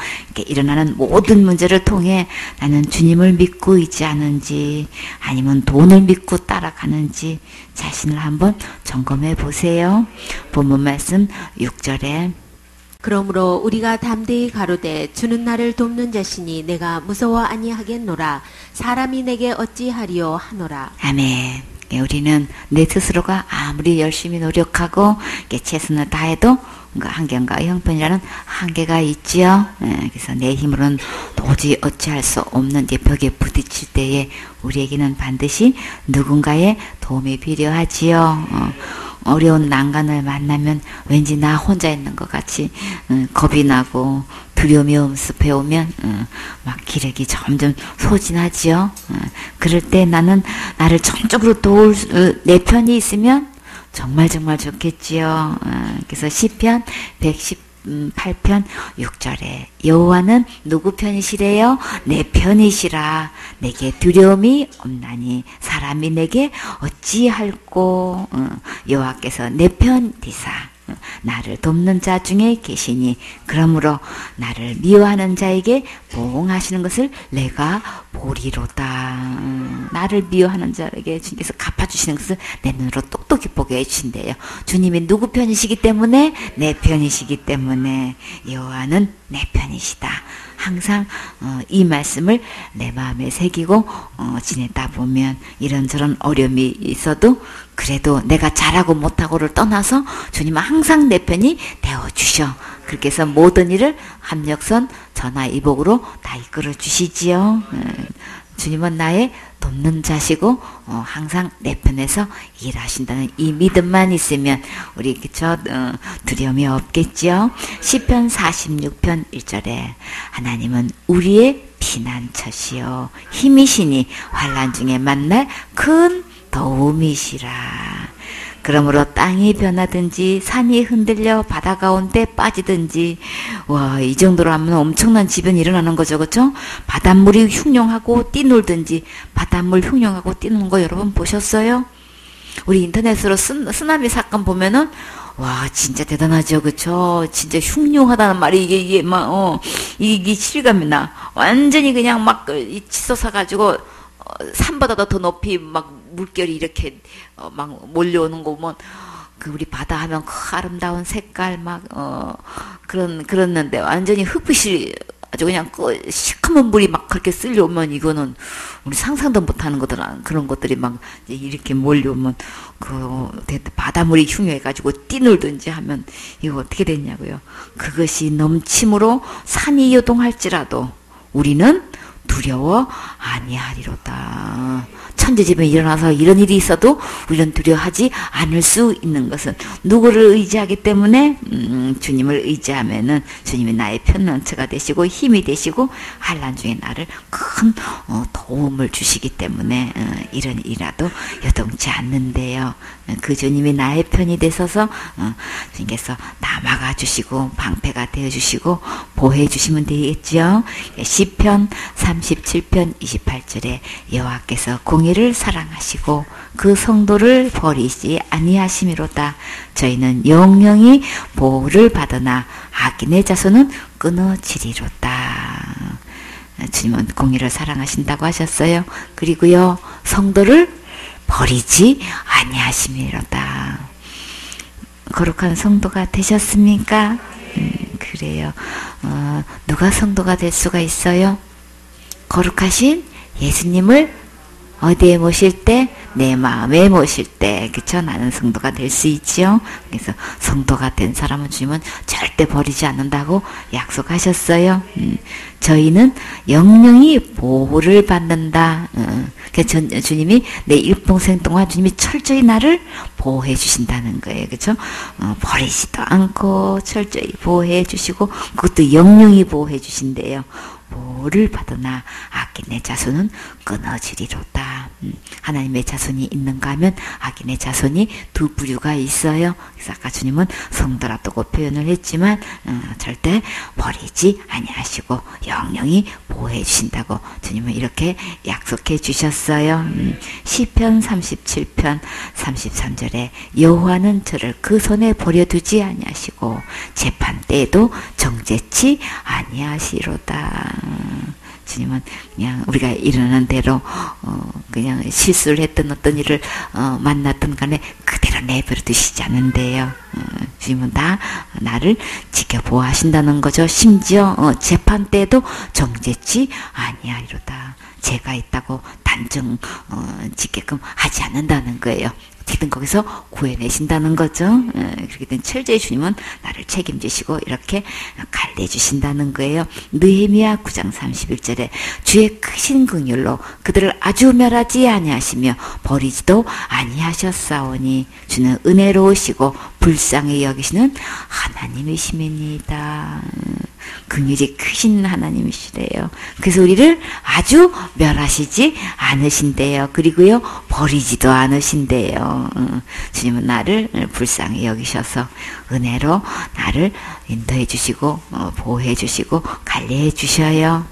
[SPEAKER 1] 일어나는 모든 문제를 통해 나는 주님을 믿고 있지 않은지 아니면 돈을 믿고 따라가는지 자신을 한번 점검해 보세요. 본문 말씀 6절에
[SPEAKER 2] 그러므로 우리가 담대히 가로되 주는 나를 돕는 자시니 내가 무서워 아니하겠노라. 사람이 내게 어찌하리요 하노라.
[SPEAKER 1] 아멘. 우리는 내 스스로가 아무리 열심히 노력하고 최선을 다해도 한계과 형편이라는 한계가 있지요. 그래서 내 힘으로는 도저히 어찌할 수 없는 벽에 부딪힐 때에 우리에게는 반드시 누군가의 도움이 필요하지요. 어려운 난간을 만나면 왠지 나 혼자 있는 것 같이 겁이 나고 두려움이 엄습해 오면 막 기력이 점점 소진하지요. 그럴 때 나는 나를 전적으로 도울 내 편이 있으면 정말 좋겠지요. 그래서 시편 8편 6절에 여호와는 누구 편이시래요? 내 편이시라. 내게 두려움이 없나니 사람이 내게 어찌할꼬. 여호와께서 내 편이사. 나를 돕는 자 중에 계시니 그러므로 나를 미워하는 자에게 보응하시는 것을 내가 보리로다. 나를 미워하는 자에게 주님께서 갚아주시는 것을 내 눈으로 똑똑히 보게 해주신대요. 주님이 누구 편이시기 때문에? 내 편이시기 때문에 여호와는 내 편이시다. 항상 이 말씀을 내 마음에 새기고 지내다 보면 이런저런 어려움이 있어도 그래도 내가 잘하고 못하고를 떠나서 주님은 항상 내 편이 되어주셔. 그렇게 해서 모든 일을 합력선 전화이복으로 다 이끌어 주시지요. 주님은 나의 돕는 자시고 항상 내 편에서 일하신다는 이 믿음만 있으면 우리 그쵸 두려움이 없겠죠. 시편 46편 1절에 하나님은 우리의 피난처시요 힘이시니 환난 중에 만날 큰 도움이시라. 그러므로 땅이 변하든지 산이 흔들려 바다 가운데 빠지든지 와, 이 정도로 하면 엄청난 지변이 일어나는 거죠. 그렇죠? 바닷물이 흉룡하고 뛰놀든지 바닷물 흉룡하고 뛰노는 거 여러분 보셨어요? 우리 인터넷으로 쓰나미 사건 보면은 와, 진짜 대단하죠. 그쵸? 진짜 흉흉하다는 말이 이게 막 이게 실감이 나. 완전히 그냥 막 치솟아가지고 산보다도 더 높이 막 물결이 이렇게 막 몰려오는 거 보면 그 우리 바다 하면 그 아름다운 색깔 막 그랬는데 완전히 흙빛이 아주 그냥 시커먼 물이 막 그렇게 쓸려오면 이거는 우리 상상도 못하는 것들은 그런 것들이 막 이렇게 몰려오면 그 바닷물이 흉해가지고 뛰놀든지 하면 이거 어떻게 됐냐고요. 그것이 넘침으로 산이 요동할지라도 우리는 두려워 아니하리로다. 천재지변이 일어나서 이런 일이 있어도 우리는 두려워하지 않을 수 있는 것은 누구를 의지하기 때문에 주님을 의지하면은 주님이 나의 편런처가 되시고 힘이 되시고 환난 중에 나를 큰 도움을 주시기 때문에 이런 일이라도 여동치 않는데요. 그 주님이 나의 편이 되셔서 주님께서 다 막아주시고 방패가 되어주시고 보호해주시면 되겠죠. 시편 37편 28절에 여호와께서 공의를 사랑하시고 그 성도를 버리지 아니하심이로다. 저희는 영영이 보호를 받으나 악인의 자손은 끊어지리로다. 주님은 공의를 사랑하신다고 하셨어요. 그리고요 성도를 버리지 아니하심이로다. 거룩한 성도가 되셨습니까? 그래요. 누가 성도가 될 수가 있어요? 거룩하신 예수님을 어디에 모실 때? 내 마음에 모실 때. 그쵸? 나는 성도가 될 수 있지요. 그래서 성도가 된 사람은 주님은 절대 버리지 않는다고 약속하셨어요. 저희는 영영이 보호를 받는다. 주님이 내 일평생 동안 주님이 철저히 나를 보호해 주신다는 거예요. 그쵸? 버리지도 않고 철저히 보호해 주시고 그것도 영영이 보호해 주신대요. 보호를 받으나 악인의 자손은 끊어지리로다. 하나님의 자손이 있는가 하면 악인의 자손이 두 부류가 있어요. 그래서 아까 주님은 성도라고 표현을 했지만 절대 버리지 아니하시고 영영히 보호해 주신다고 주님은 이렇게 약속해 주셨어요. 시편 37편 33절에 여호와는 저를 그 손에 버려두지 아니하시고 재판 때에도 정죄치 아니하시로다. 주님은 그냥 우리가 일어나는 대로 그냥 실수를 했던 어떤 일을 만났던 간에 그대로 내버려 두시지 않는데요. 주님은 다 나를 지켜보아하신다는 거죠. 심지어 재판 때에도 정죄치 아니하리로다. 죄가 있다고 단정 짓게끔 하지 않는다는 거예요. 어떻게든 거기서 구해내신다는 거죠. 그렇게 된 철저히 주님은 나를 책임지시고 이렇게 갈래주신다는 거예요. 느헤미야 9장 31절에 주의 크신 긍휼로 그들을 아주 멸하지 아니하시며 버리지도 아니하셨사오니 주는 은혜로우시고 불쌍히 여기시는 하나님이시니이다. 긍휼이 크신 하나님이시래요. 그래서 우리를 아주 멸하시지 않으신대요. 그리고요, 버리지도 않으신대요. 주님은 나를 불쌍히 여기셔서 은혜로 나를 인도해 주시고 보호해 주시고 관리해 주셔요.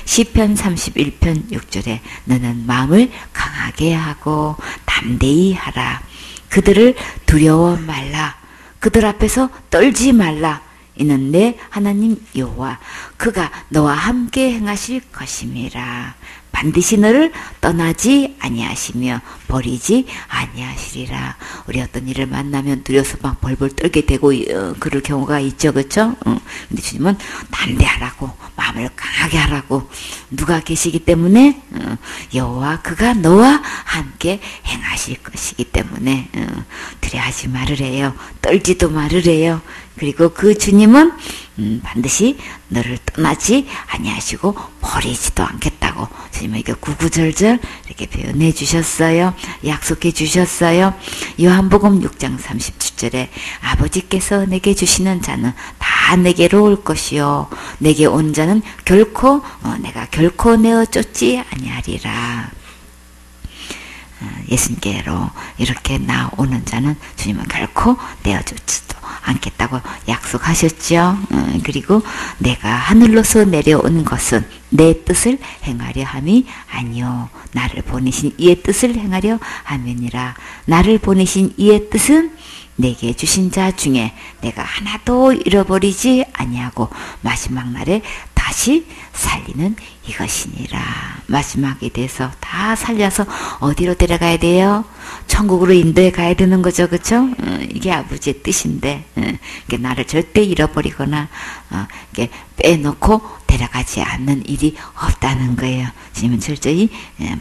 [SPEAKER 1] 시편 31편 6절에 너는 마음을 강하게 하고 담대히 하라. 그들을 두려워 말라. 그들 앞에서 떨지 말라. 이는 내 하나님 여호와 그가 너와 함께 행하실 것임이라. 반드시 너를 떠나지 아니하시며 버리지 아니하시리라. 우리 어떤 일을 만나면 두려워서 막 벌벌 떨게 되고 그럴 경우가 있죠, 그렇죠? 근데 주님은 담대하라고, 마음을 강하게 하라고, 누가 계시기 때문에 여호와 그가 너와 함께 행하실 것이기 때문에 두려워하지 말으래요. 떨지도 말으래요. 그리고 그 주님은 반드시 너를 떠나지 아니하시고 버리지도 않겠다고 주님에게 구구절절 이렇게 표현해 주셨어요. 약속해 주셨어요. 요한복음 6장 37절에 아버지께서 내게 주시는 자는 다 내게로 올 것이요 내게 온 자는 결코 내가 결코 내어 쫓지 아니하리라. 예수님께로 이렇게 나오는 자는 주님은 결코 내어주지도 않겠다고 약속하셨죠. 그리고 내가 하늘로서 내려온 것은 내 뜻을 행하려 함이 아니요 나를 보내신 이의 뜻을 행하려 함이니라. 나를 보내신 이의 뜻은 내게 주신 자 중에 내가 하나도 잃어버리지 아니하고 마지막 날에 다시 살리는 이것이니라. 마지막에 대해서 다 살려서 어디로 데려가야 돼요? 천국으로 인도해 가야 되는 거죠, 그렇죠? 이게 아버지의 뜻인데 이게 나를 절대 잃어버리거나 이게 빼놓고 데려가지 않는 일이 없다는 거예요. 주님은 철저히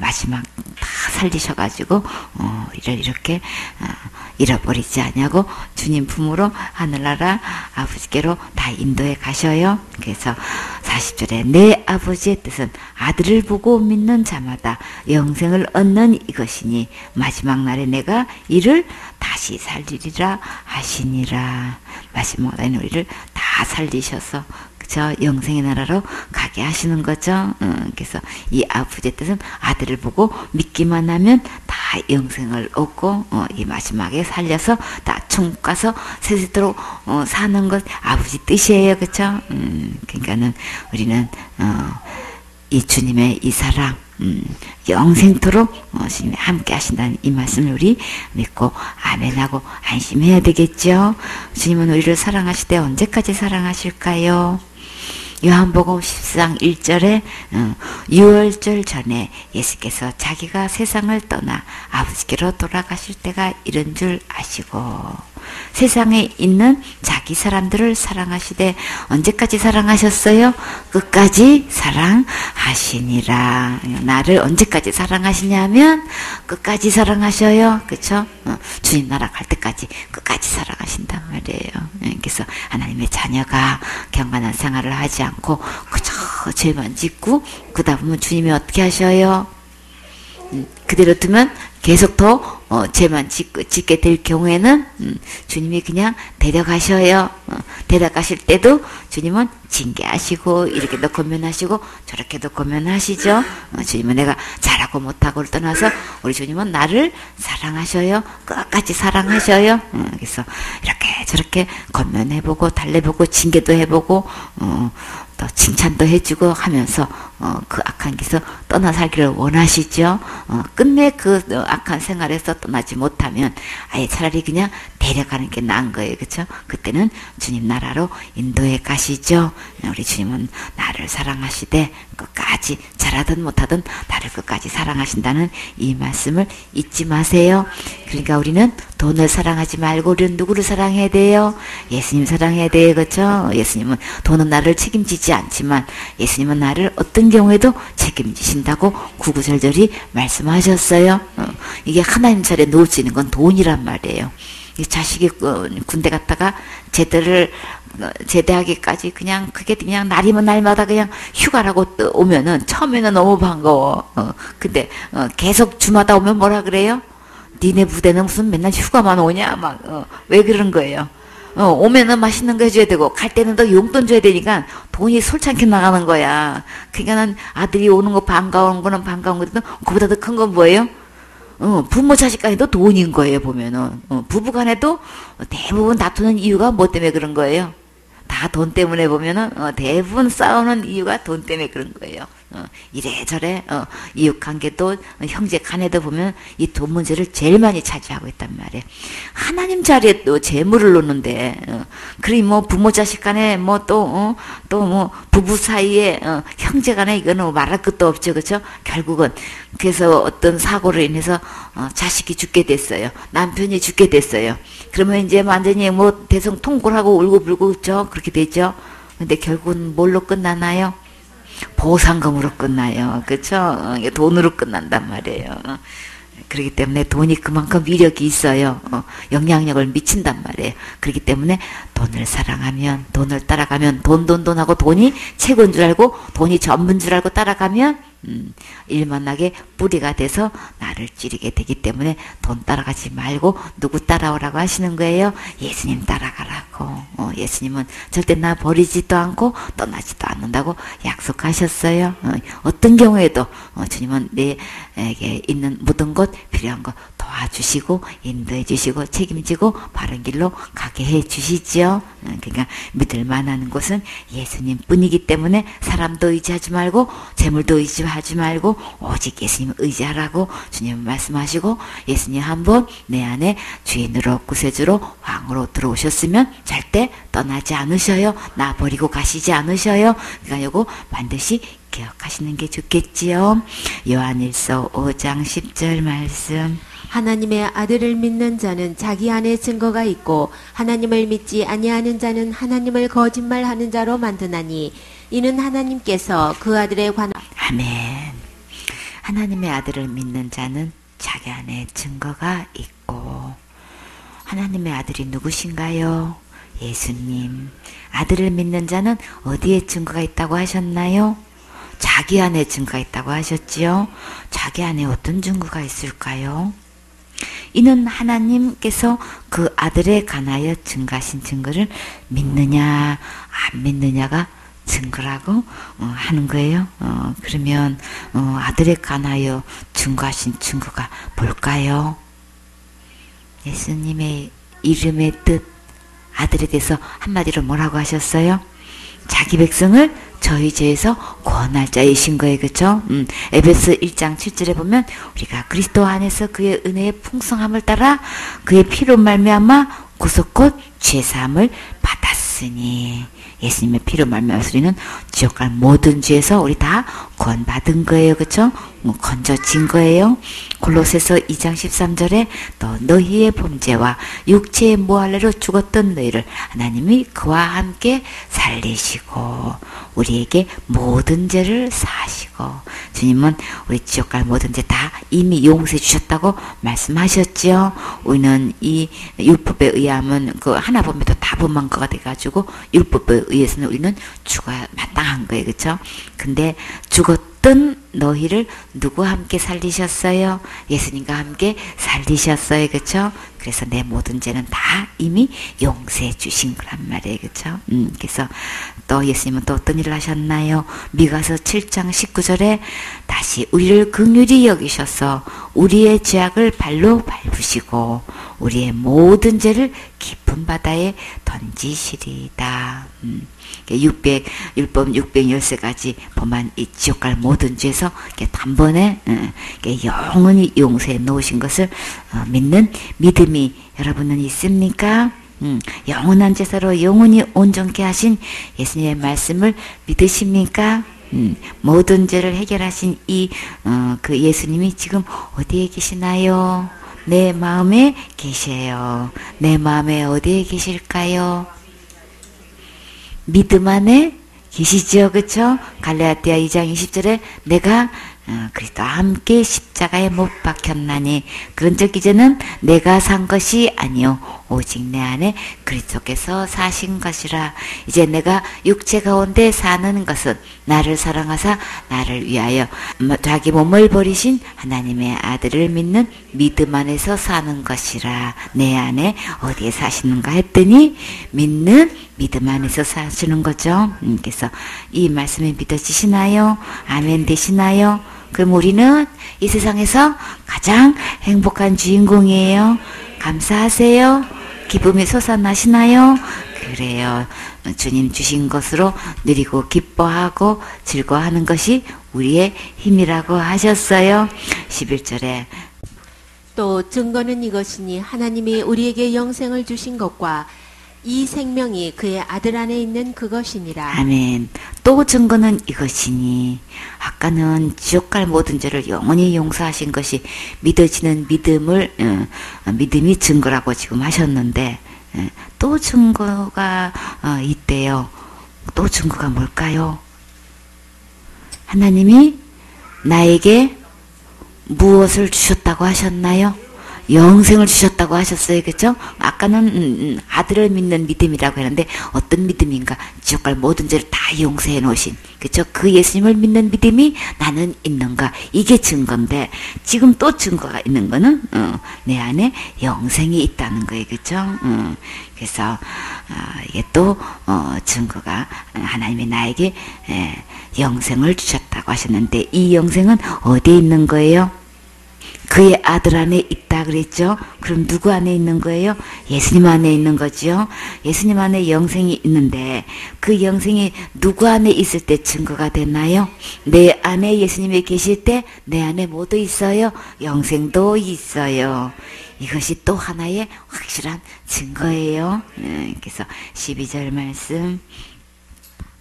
[SPEAKER 1] 마지막 다 살리셔가지고 우리를 이렇게 잃어버리지 않냐고 주님 품으로 하늘나라 아버지께로 다 인도해 가셔요. 그래서 40절에 내 아버지의 뜻은 아들을 보고 믿는 자마다 영생을 얻는 이것이니 마지막 날에 내가 이를 다시 살리리라 하시니라. 마지막 날에 우리를 다 살리셔서 저 영생의 나라로 가게 하시는 거죠. 그래서 이 아버지의 뜻은 아들을 보고 믿기만 하면 다 영생을 얻고 이 마지막에 살려서 다 천국 가서 세세토록 사는 것 아버지 뜻이에요, 그렇죠? 그러니까는 우리는 이 주님의 이 사랑 영생토록 주님이 함께 하신다는 이 말씀을 우리 믿고 아멘하고 안심해야 되겠죠. 주님은 우리를 사랑하실 때 언제까지 사랑하실까요? 요한복음 10장 1절에 유월절 전에 예수께서 자기가 세상을 떠나 아버지께로 돌아가실 때가 이른 줄 아시고 세상에 있는 자기 사람들을 사랑하시되 언제까지 사랑하셨어요? 끝까지 사랑하시니라. 나를 언제까지 사랑하시냐면 끝까지 사랑하셔요. 그렇죠? 주님 나라 갈 때까지 끝까지 사랑하신단 말이에요. 그래서 하나님의 자녀가 경건한 생활을 하지 않고 그저 죄만 짓고 그러다 보면 주님이 어떻게 하셔요? 그대로 두면 계속 더 죄만 짓게 될 경우에는 주님이 그냥 데려가셔요. 데려가실 때도 주님은 징계하시고 이렇게도 권면하시고 저렇게도 권면하시죠. 주님은 내가 잘하고 못하고를 떠나서 우리 주님은 나를 사랑하셔요. 끝까지 사랑하셔요. 그래서 이렇게 저렇게 권면해보고 달래보고 징계도 해보고 또 칭찬도 해주고 하면서 그 악한 길에서 떠나 살기를 원하시죠. 끝내 그 악한 생활에서 떠나지 못하면 아예 차라리 그냥 데려가는 게 나은 거예요. 그렇죠? 그때는 주님 나라로 인도해 가시죠. 우리 주님은 나를 사랑하시되 끝까지 잘하든 못하든 나를 끝까지 사랑하신다는 이 말씀을 잊지 마세요. 그러니까 우리는 돈을 사랑하지 말고 우리는 누구를 사랑해야 돼요? 예수님 사랑해야 돼요. 그렇죠? 예수님은 돈은 나를 책임지지 않지만 예수님은 나를 어떤 경우에도 책임지신다고 구구절절히 말씀하셨어요. 이게 하나님 차례 놓을 수 있는 건 돈이란 말이에요. 자식이 군대 갔다가 제대하기까지 그냥 그게 그냥 날이면 날마다 그냥 휴가라고 오면은 처음에는 너무 반가워. 근데 계속 주마다 오면 뭐라 그래요? 니네 부대는 무슨 맨날 휴가만 오냐? 막 왜 그런 거예요? 오면은 맛있는 거 해줘야 되고, 갈 때는 또 용돈 줘야 되니까 돈이 솔찬게 나가는 거야. 그러니까는 아들이 오는 거 반가운 거는 반가운 거도 그보다 더 큰 건 뭐예요? 부모 자식 간에도 돈인 거예요, 보면은. 부부 간에도 대부분 다투는 이유가 뭐 때문에 그런 거예요? 다 돈 때문에 보면은, 대부분 싸우는 이유가 돈 때문에 그런 거예요. 이래저래, 이웃 관계도, 형제 간에도 보면 이 돈 문제를 제일 많이 차지하고 있단 말이에요. 하나님 자리에 또 재물을 놓는데, 그리 뭐 부모 자식 간에 뭐 또 뭐 부부 사이에, 형제 간에 이거는 뭐 말할 것도 없죠. 그쵸? 결국은. 그래서 어떤 사고로 인해서, 자식이 죽게 됐어요. 남편이 죽게 됐어요. 그러면 이제 완전히 뭐 대성통곡하고 울고불고 그렇게 되죠. 근데 결국은 뭘로 끝나나요? 보상금으로 끝나요. 그쵸? 돈으로 끝난단 말이에요. 그렇기 때문에 돈이 그만큼 위력이 있어요. 영향력을 미친단 말이에요. 그렇기 때문에 돈을 사랑하면, 돈을 따라가면, 돈 하고 돈이 최고인 줄 알고, 돈이 전부인 줄 알고 따라가면, 일만하게 뿌리가 돼서 나를 찌르게 되기 때문에 돈 따라가지 말고 누구 따라오라고 하시는 거예요? 예수님 따라가라고. 예수님은 절대 나 버리지도 않고 떠나지도 않는다고 약속하셨어요. 어떤 경우에도 주님은 내게 있는 모든 것, 필요한 것 도와주시고 인도해 주시고 책임지고 바른 길로 가게 해 주시죠. 그러니까 믿을 만한 곳은 예수님 뿐이기 때문에 사람도 의지하지 말고 재물도 의지하지 말고 오직 예수님 의지하라고 주님은 말씀하시고, 예수님 한번 내 안에 주인으로 구세주로 왕으로 들어오셨으면 절대 떠나지 않으셔요. 나 버리고 가시지 않으셔요. 그러니까 요거 반드시 기억하시는 게 좋겠지요. 요한일서 5장 10절 말씀.
[SPEAKER 2] 하나님의 아들을 믿는 자는 자기 안에 증거가 있고 하나님을 믿지 아니하는 자는 하나님을 거짓말하는 자로 만드나니 이는 하나님께서 그 아들에 관한
[SPEAKER 1] 아멘. 하나님의 아들을 믿는 자는 자기 안에 증거가 있고, 하나님의 아들이 누구신가요? 예수님. 아들을 믿는 자는 어디에 증거가 있다고 하셨나요? 자기 안에 증거가 있다고 하셨지요. 자기 안에 어떤 증거가 있을까요? 이는 하나님께서 그 아들에 관하여 증거하신 증거를 믿느냐 안 믿느냐가 증거라고 하는 거예요. 그러면 아들에 관하여 증거하신 증거가 뭘까요? 예수님의 이름의 뜻, 아들에 대해서 한마디로 뭐라고 하셨어요? 자기 백성을 저희 죄에서 구원할 자이신 거예요. 그쵸? 에베소 1장 7절에 보면 우리가 그리스도 안에서 그의 은혜의 풍성함을 따라 그의 피로 말미암아 구속 곧 죄사함을 받았으니, 예수님의 피로 말미암아서 우리는 지옥 갈 모든 죄에서 우리 다 구원받은 거예요. 그쵸? 건져진 거예요. 골로새서 2장 13절에 또 너희의 범죄와 육체의 모할례로 죽었던 너희를 하나님이 그와 함께 살리시고 우리에게 모든 죄를 사하시고, 주님은 우리 지옥 갈 모든 죄 다 이미 용서해 주셨다고 말씀하셨죠. 우리는 이 율법에 의하면 그 하나 보면 다 범한 거가 돼가지고 율법에 의해서는 우리는 죽어야 마땅한 거예요. 그쵸? 근데 죽었던 너희를 누구와 함께 살리셨어요? 예수님과 함께 살리셨어요. 그쵸? 그래서 내 모든 죄는 다 이미 용서해 주신 거란 말이에요. 그쵸? 그래서 또 예수님은 또 어떤 일을 하셨나요? 미가서 7장 19절에 다시 우리를 긍휼히 여기셔서 우리의 죄악을 발로 밟으시고 우리의 모든 죄를 깊은 바다에 던지시리다. 율법 613가지 범한 이 지옥 갈 모든 죄에서 단번에 영원히 용서해 놓으신 것을 믿는 믿음이 여러분은 있습니까? 영원한 제사로 영원히 온전케 하신 예수님의 말씀을 믿으십니까? 모든 죄를 해결하신 그 예수님이 지금 어디에 계시나요? 내 마음에 계세요. 내 마음에 어디에 계실까요? 믿음 안에 계시죠. 그쵸? 갈라디아 2장 20절에 내가 그리스도와 함께 십자가에 못 박혔나니 그런즉 이제는 내가 산 것이 아니요 오직 내 안에 그리스도께서 사신 것이라. 이제 내가 육체 가운데 사는 것은 나를 사랑하사 나를 위하여 자기 몸을 버리신 하나님의 아들을 믿는 믿음 안에서 사는 것이라. 내 안에 어디에 사시는가 했더니 믿는 믿음 안에서 사시는 거죠. 그래서 이 말씀이 믿어지시나요? 아멘 되시나요? 그럼 우리는 이 세상에서 가장 행복한 주인공이에요. 감사하세요. 기쁨이 솟아나시나요? 그래요. 주님 주신 것으로 누리고 기뻐하고 즐거워하는 것이 우리의 힘이라고 하셨어요. 11절에
[SPEAKER 2] 또 증거는 이것이니 하나님이 우리에게 영생을 주신 것과 이 생명이 그의 아들 안에 있는 그것이니라.
[SPEAKER 1] 아멘. 또 증거는 이것이니 아까는 지옥 갈 모든 죄를 영원히 용서하신 것이 믿어지는 믿음이 증거라고 지금 하셨는데 또 증거가 있대요. 또 증거가 뭘까요? 하나님이 나에게 무엇을 주셨다고 하셨나요? 영생을 주셨다고 하셨어요. 그렇죠? 아까는 아들을 믿는 믿음이라고 했는데 어떤 믿음인가? 지옥 갈 모든 죄를 다 용서해 놓으신, 그렇죠? 그 예수님을 믿는 믿음이 나는 있는가? 이게 증거인데 지금 또 증거가 있는 거는 내 안에 영생이 있다는 거예요. 그렇죠? 그래서 이게 또 증거가 하나님이 나에게 영생을 주셨다고 하셨는데 이 영생은 어디에 있는 거예요? 그의 아들 안에 있다 그랬죠. 그럼 누구 안에 있는 거예요? 예수님 안에 있는 거죠. 예수님 안에 영생이 있는데 그 영생이 누구 안에 있을 때 증거가 되나요? 내 안에 예수님이 계실 때 내 안에 뭐도 있어요? 영생도 있어요. 이것이 또 하나의 확실한 증거예요. 그래서 12절 말씀,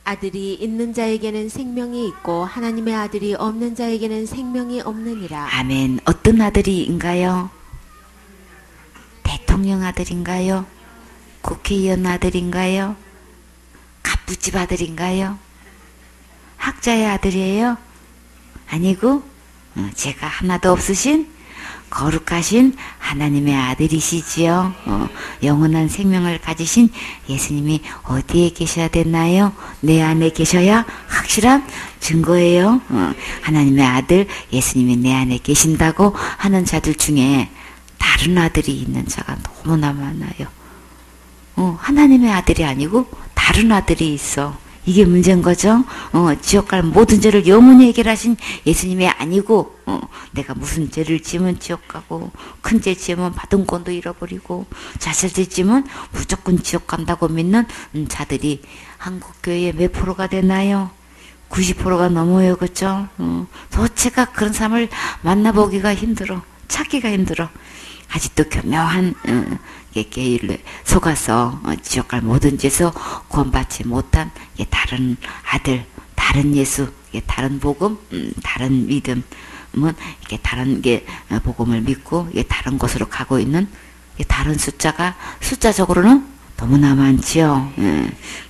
[SPEAKER 2] 아들이 있는 자에게는 생명이 있고 하나님의 아들이 없는 자에게는 생명이 없느니라.
[SPEAKER 1] 아멘. 어떤 아들인가요? 대통령 아들인가요? 국회의원 아들인가요? 갑부집 아들인가요? 학자의 아들이에요? 아니고 죄가 하나도 없으신 거룩하신 하나님의 아들이시지요. 영원한 생명을 가지신 예수님이 어디에 계셔야 되나요? 내 안에 계셔야 확실한 증거예요. 하나님의 아들 예수님이 내 안에 계신다고 하는 자들 중에 다른 아들이 있는 자가 너무나 많아요. 하나님의 아들이 아니고 다른 아들이 있어. 이게 문제인 거죠. 지옥 갈 모든 죄를 영원히 해결하신 예수님이 아니고 내가 무슨 죄를 지으면 지옥 가고 큰 죄 지으면 받은 권도 잃어버리고 자살죄 지으면 무조건 지옥 간다고 믿는 자들이 한국교회에 몇 프로가 되나요? 90%가 넘어요. 그렇죠? 도대체가 그런 사람을 만나보기가 힘들어. 찾기가 힘들어. 아직도 교묘한 계율에 속아서 지옥 갈 모든 죄에서 구원받지 못한 다른 아들, 다른 예수, 다른 복음, 다른 믿음은 다른 복음을 믿고 다른 곳으로 가고 있는 다른 숫자적으로는 너무나 많지요.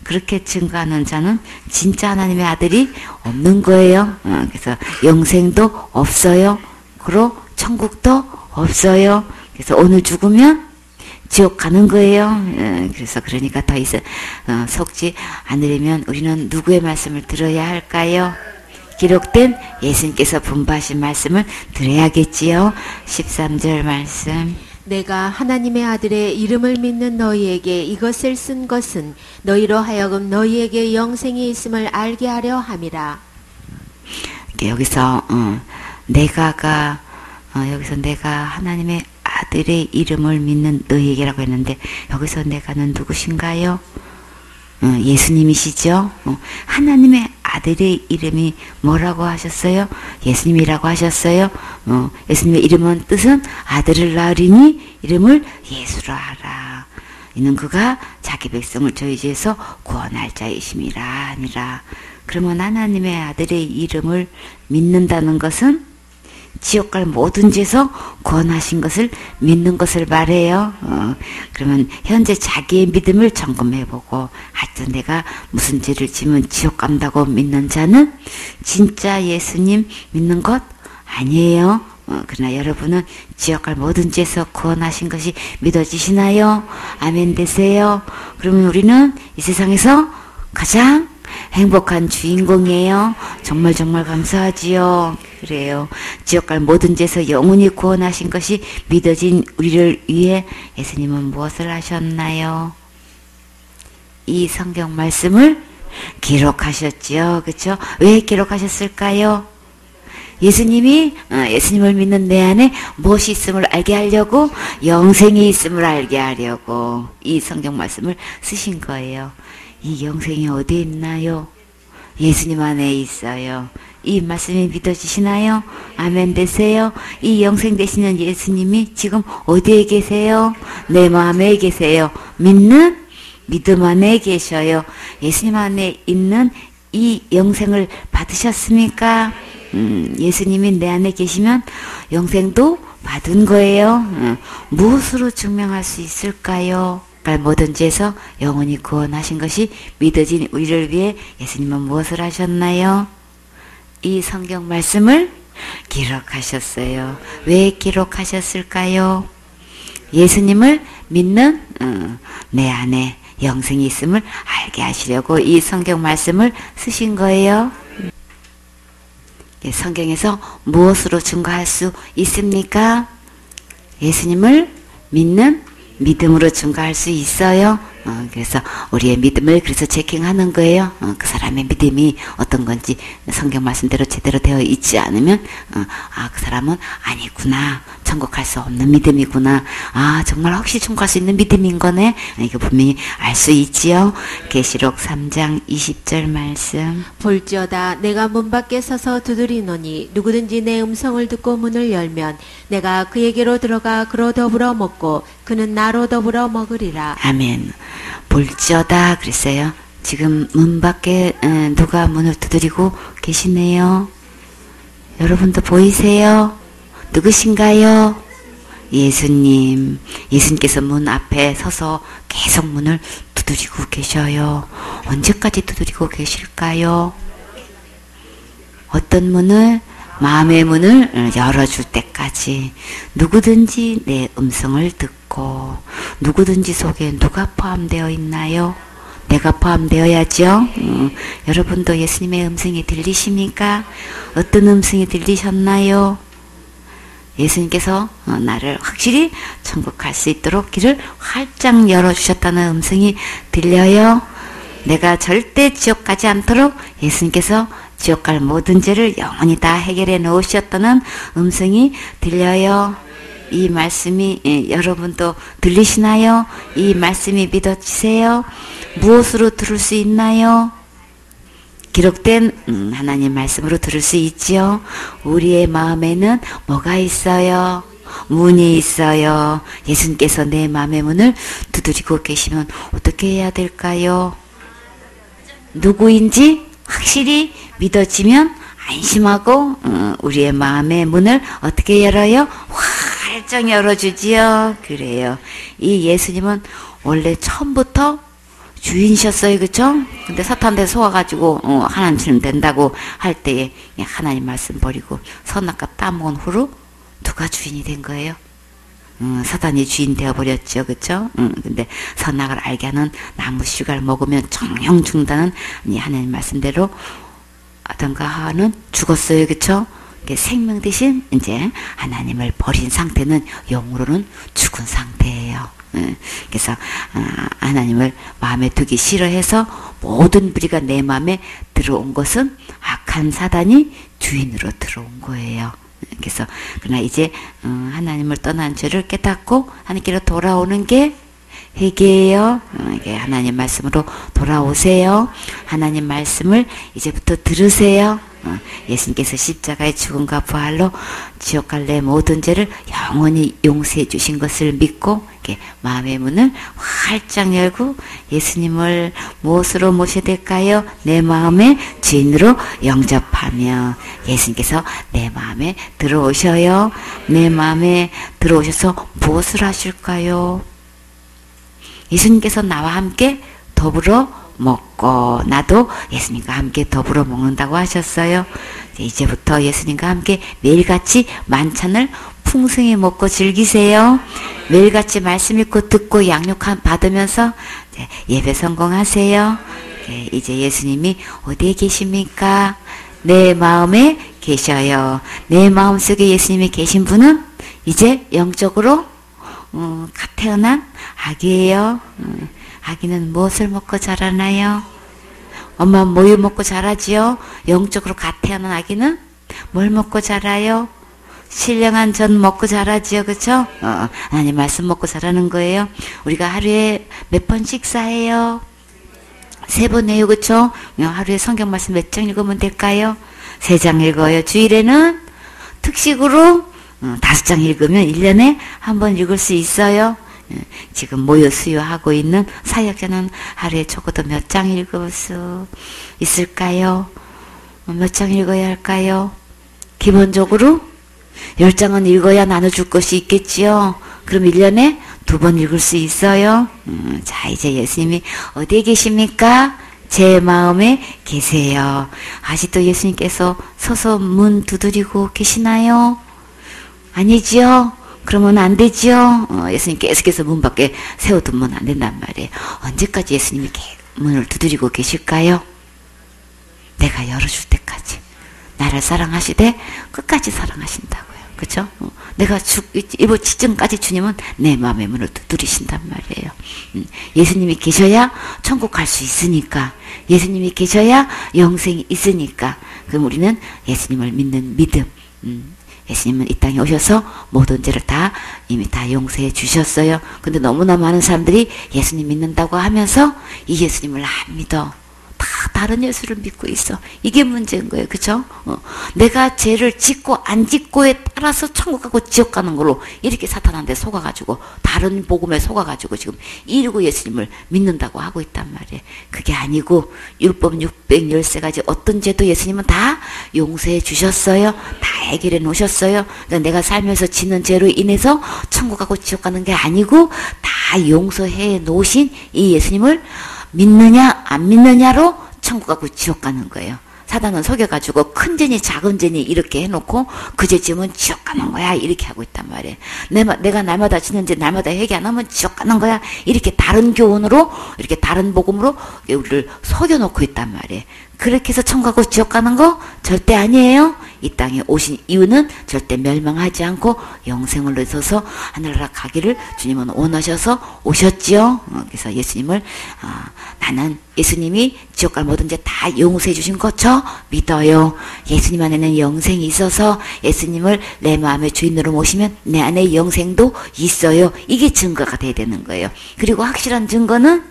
[SPEAKER 1] 그렇게 증거하는 자는 진짜 하나님의 아들이 없는 거예요. 그래서 영생도 없어요. 그리고 천국도 없어요. 그래서 오늘 죽으면 지옥 가는 거예요. 그래서 그러니까 더 이상 속지 않으려면 우리는 누구의 말씀을 들어야 할까요? 기록된 예수님께서 분부하신 말씀을 들어야겠지요. 13절 말씀.
[SPEAKER 2] 내가 하나님의 아들의 이름을 믿는 너희에게 이것을 쓴 것은 너희로 하여금 너희에게 영생이 있음을 알게 하려 함이라.
[SPEAKER 1] 여기서 여기서 내가 하나님의 아들의 이름을 믿는 너희에게라고 했는데 여기서 내가는 누구신가요? 예수님이시죠? 하나님의 아들의 이름이 뭐라고 하셨어요? 예수님이라고 하셨어요? 예수님의 이름은 뜻은 아들을 낳으리니 이름을 예수라 하라. 이는 그가 자기 백성을 저희 죄에서 구원할 자이심이라 아니라. 그러면 하나님의 아들의 이름을 믿는다는 것은 지옥 갈 모든 죄에서 구원하신 것을 믿는 것을 말해요. 그러면 현재 자기의 믿음을 점검해보고, 하여튼 내가 무슨 죄를 지면 지옥 간다고 믿는 자는 진짜 예수님 믿는 것 아니에요. 그러나 여러분은 지옥 갈 모든 죄에서 구원하신 것이 믿어지시나요? 아멘 되세요. 그러면 우리는 이 세상에서 가장 행복한 주인공이에요. 정말 정말 감사하지요. 그래요. 지옥 갈 모든 죄에서 영원히 구원하신 것이 믿어진 우리를 위해 예수님은 무엇을 하셨나요? 이 성경 말씀을 기록하셨지요. 그렇죠? 왜 기록하셨을까요? 예수님을 믿는 내 안에 무엇이 있음을 알게 하려고, 영생이 있음을 알게 하려고 이 성경 말씀을 쓰신 거예요. 이 영생이 어디에 있나요? 예수님 안에 있어요. 이 말씀이 믿어지시나요? 아멘 되세요. 이 영생 되시는 예수님이 지금 어디에 계세요? 내 마음에 계세요. 믿음 안에 계셔요. 예수님 안에 있는 이 영생을 받으셨습니까? 예수님이 내 안에 계시면 영생도 받은 거예요. 무엇으로 증명할 수 있을까요? 모든 죄에서 영원히 구원하신 것이 믿어진 우리를 위해 예수님은 무엇을 하셨나요? 이 성경 말씀을 기록하셨어요. 왜 기록하셨을까요? 예수님을 믿는 내 안에 영생이 있음을 알게 하시려고 이 성경 말씀을 쓰신 거예요. 성경에서 무엇으로 증거할 수 있습니까? 예수님을 믿는 믿음으로 증거할 수 있어요. 그래서 우리의 믿음을 그래서 체킹하는 거예요. 그 사람의 믿음이 어떤 건지 성경 말씀대로 제대로 되어 있지 않으면 그 사람은 아니구나. 천국 갈 수 없는 믿음이구나. 정말 확실히 천국 갈 수 있는 믿음인 거네. 이거 분명히 알 수 있지요. 계시록 3장 20절 말씀.
[SPEAKER 2] 볼지어다 내가 문 밖에 서서 두드리노니 누구든지 내 음성을 듣고 문을 열면 내가 그에게로 들어가 그로 더불어 먹고 그는 나로 더불어 먹으리라.
[SPEAKER 1] 아멘. 볼지어다 그랬어요. 지금 문 밖에 누가 문을 두드리고 계시네요. 여러분도 보이세요? 누구신가요? 예수님. 예수님께서 문 앞에 서서 계속 문을 두드리고 계셔요. 언제까지 두드리고 계실까요? 어떤 문을? 마음의 문을 열어줄 때까지. 누구든지 내 음성을 듣고, 누구든지 속에 누가 포함되어 있나요? 내가 포함되어야죠. 여러분도 예수님의 음성이 들리십니까? 어떤 음성이 들리셨나요? 예수님께서 나를 확실히 천국 갈 수 있도록 길을 활짝 열어주셨다는 음성이 들려요. 내가 절대 지옥 가지 않도록 예수님께서 지옥 갈 모든 죄를 영원히 다 해결해 놓으셨다는 음성이 들려요. 이 말씀이 여러분도 들리시나요? 이 말씀이 믿어지세요? 무엇으로 들을 수 있나요? 기록된 하나님 말씀으로 들을 수 있지요. 우리의 마음에는 뭐가 있어요? 문이 있어요. 예수님께서 내 마음의 문을 두드리고 계시면 어떻게 해야 될까요? 누구인지 확실히 믿어지면 안심하고 우리의 마음의 문을 어떻게 열어요? 활짝 열어주지요. 그래요. 이 예수님은 원래 처음부터 주인이셨어요. 그쵸? 근데 사탄한테 속아가지고 하나님처럼 된다고 할 때에 하나님 말씀 버리고 선악과 따먹은 후로 누가 주인이 된 거예요? 사단이 주인 되어버렸죠. 그쵸? 근데 선악을 알게 하는 나무 씨가를 먹으면 정령 죽는다는 하나님 말씀대로 어떤가 하는 죽었어요. 그쵸? 생명 대신 이제 하나님을 버린 상태는 영으로는 죽은 상태예요. 그래서 하나님을 마음에 두기 싫어해서 모든 무리가 내 마음에 들어온 것은 악한 사단이 주인으로 들어온 거예요. 그래서 그러나 이제 하나님을 떠난 죄를 깨닫고 하나님께로 돌아오는 게 회개예요. 하나님 말씀으로 돌아오세요. 하나님 말씀을 이제부터 들으세요. 예수님께서 십자가의 죽음과 부활로 지옥 갈래 모든 죄를 영원히 용서해 주신 것을 믿고 이렇게 마음의 문을 활짝 열고 예수님을 무엇으로 모셔야 될까요? 내 마음의 주인으로 영접하며 예수님께서 내 마음에 들어오셔요. 내 마음에 들어오셔서 무엇을 하실까요? 예수님께서 나와 함께 더불어 먹고 나도 예수님과 함께 더불어 먹는다고 하셨어요. 이제부터 예수님과 함께 매일같이 만찬을 풍성히 먹고 즐기세요. 매일같이 말씀 읽고 듣고 양육 받으면서 예배 성공하세요. 이제 예수님이 어디에 계십니까? 내 마음에 계셔요. 내 마음속에 예수님이 계신 분은 이제 영적으로 갓 태어난 아기예요. 아기는 무엇을 먹고 자라나요? 엄마 모유 먹고 자라지요? 영적으로 갓 태어난 아기는 뭘 먹고 자라요? 신령한 전 먹고 자라지요, 그쵸? 아니, 말씀 먹고 자라는 거예요. 우리가 하루에 몇 번 식사해요? 3번 해요, 그쵸? 하루에 성경 말씀 몇 장 읽으면 될까요? 3장 읽어요. 주일에는 특식으로 5장 읽으면 1년에 한 번 읽을 수 있어요. 지금 모여 수요하고 있는 사역자는 하루에 적어도 몇 장 읽을 수 있을까요? 몇 장 읽어야 할까요? 기본적으로 10장은 읽어야 나눠줄 것이 있겠지요. 그럼 1년에 2번 읽을 수 있어요. 자, 이제 예수님이 어디에 계십니까? 제 마음에 계세요. 아직도 예수님께서 서서 문 두드리고 계시나요? 아니지요? 그러면 안 되지요? 예수님 계속해서 문 밖에 세워두면 안 된단 말이에요. 언제까지 예수님이 문을 두드리고 계실까요? 내가 열어줄 때까지. 나를 사랑하시되 끝까지 사랑하신다고요. 그쵸? 내가 이번 지점까지 주님은 내 마음의 문을 두드리신단 말이에요. 예수님이 계셔야 천국 갈 수 있으니까. 예수님이 계셔야 영생이 있으니까. 그럼 우리는 예수님을 믿는 믿음. 예수님은 이 땅에 오셔서 모든 죄를 다 이미 다 용서해 주셨어요. 근데 너무나 많은 사람들이 예수님 믿는다고 하면서 이 예수님을 안 믿어. 다 다른 예수를 믿고 있어. 이게 문제인 거예요. 그쵸? 내가 죄를 짓고 안 짓고에 따라서 천국 가고 지옥 가는 걸로 이렇게 사탄한테 속아가지고 다른 복음에 속아가지고 지금 이러고 예수님을 믿는다고 하고 있단 말이에요. 그게 아니고 율법 613가지 어떤 죄도 예수님은 다 용서해 주셨어요. 다 해결해 놓으셨어요. 그러니까 내가 살면서 짓는 죄로 인해서 천국 가고 지옥 가는 게 아니고 다 용서해 놓으신 이 예수님을 믿느냐 안 믿느냐로 천국 가고 지옥 가는 거예요. 사단은 속여가지고 큰 죄니 작은 죄니 이렇게 해놓고 그 죄 지으면 지옥 가는 거야 이렇게 하고 있단 말이에요. 내가 날마다 지는 죄 날마다 회개 안 하면 지옥 가는 거야 이렇게 다른 교훈으로 이렇게 다른 복음으로 우리를 속여놓고 있단 말이에요. 그렇게 해서 천국 가고 지옥 가는 거 절대 아니에요. 이 땅에 오신 이유는 절대 멸망하지 않고 영생을 얻어서 하늘나라 가기를 주님은 원하셔서 오셨지요. 그래서 예수님을 나는 예수님이 지옥 갈 모든 죄 다 용서해 주신 거 저 믿어요. 예수님 안에는 영생이 있어서 예수님을 내 마음의 주인으로 모시면 내 안에 영생도 있어요. 이게 증거가 돼야 되는 거예요. 그리고 확실한 증거는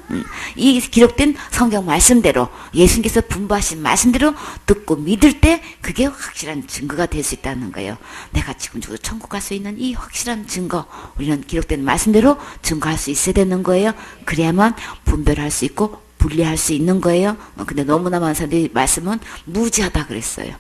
[SPEAKER 1] 이 기록된 성경 말씀대로 예수님께서 분부하신 말씀대로 듣고 믿을 때 그게 확실한 증거가 될 수 있다는 거예요. 내가 지금 죽어도 천국 갈 수 있는 이 확실한 증거 우리는 기록된 말씀대로 증거할 수 있어야 되는 거예요. 그래야만 분별할 수 있고 분리할 수 있는 거예요. 근데 너무나 많은 사람들이 말씀은 무지하다 그랬어요.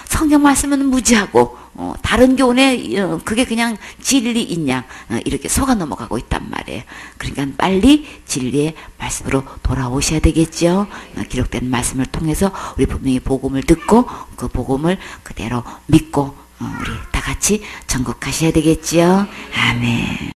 [SPEAKER 1] 성경 말씀은 무지하고 다른 교훈에 그게 그냥 진리 있냐 이렇게 속아 넘어가고 있단 말이에요. 그러니까 빨리 진리의 말씀으로 돌아오셔야 되겠죠. 기록된 말씀을 통해서 우리 분명히 복음을 듣고 그 복음을 그대로 믿고 우리 다 같이 천국 가셔야 되겠죠. 아멘.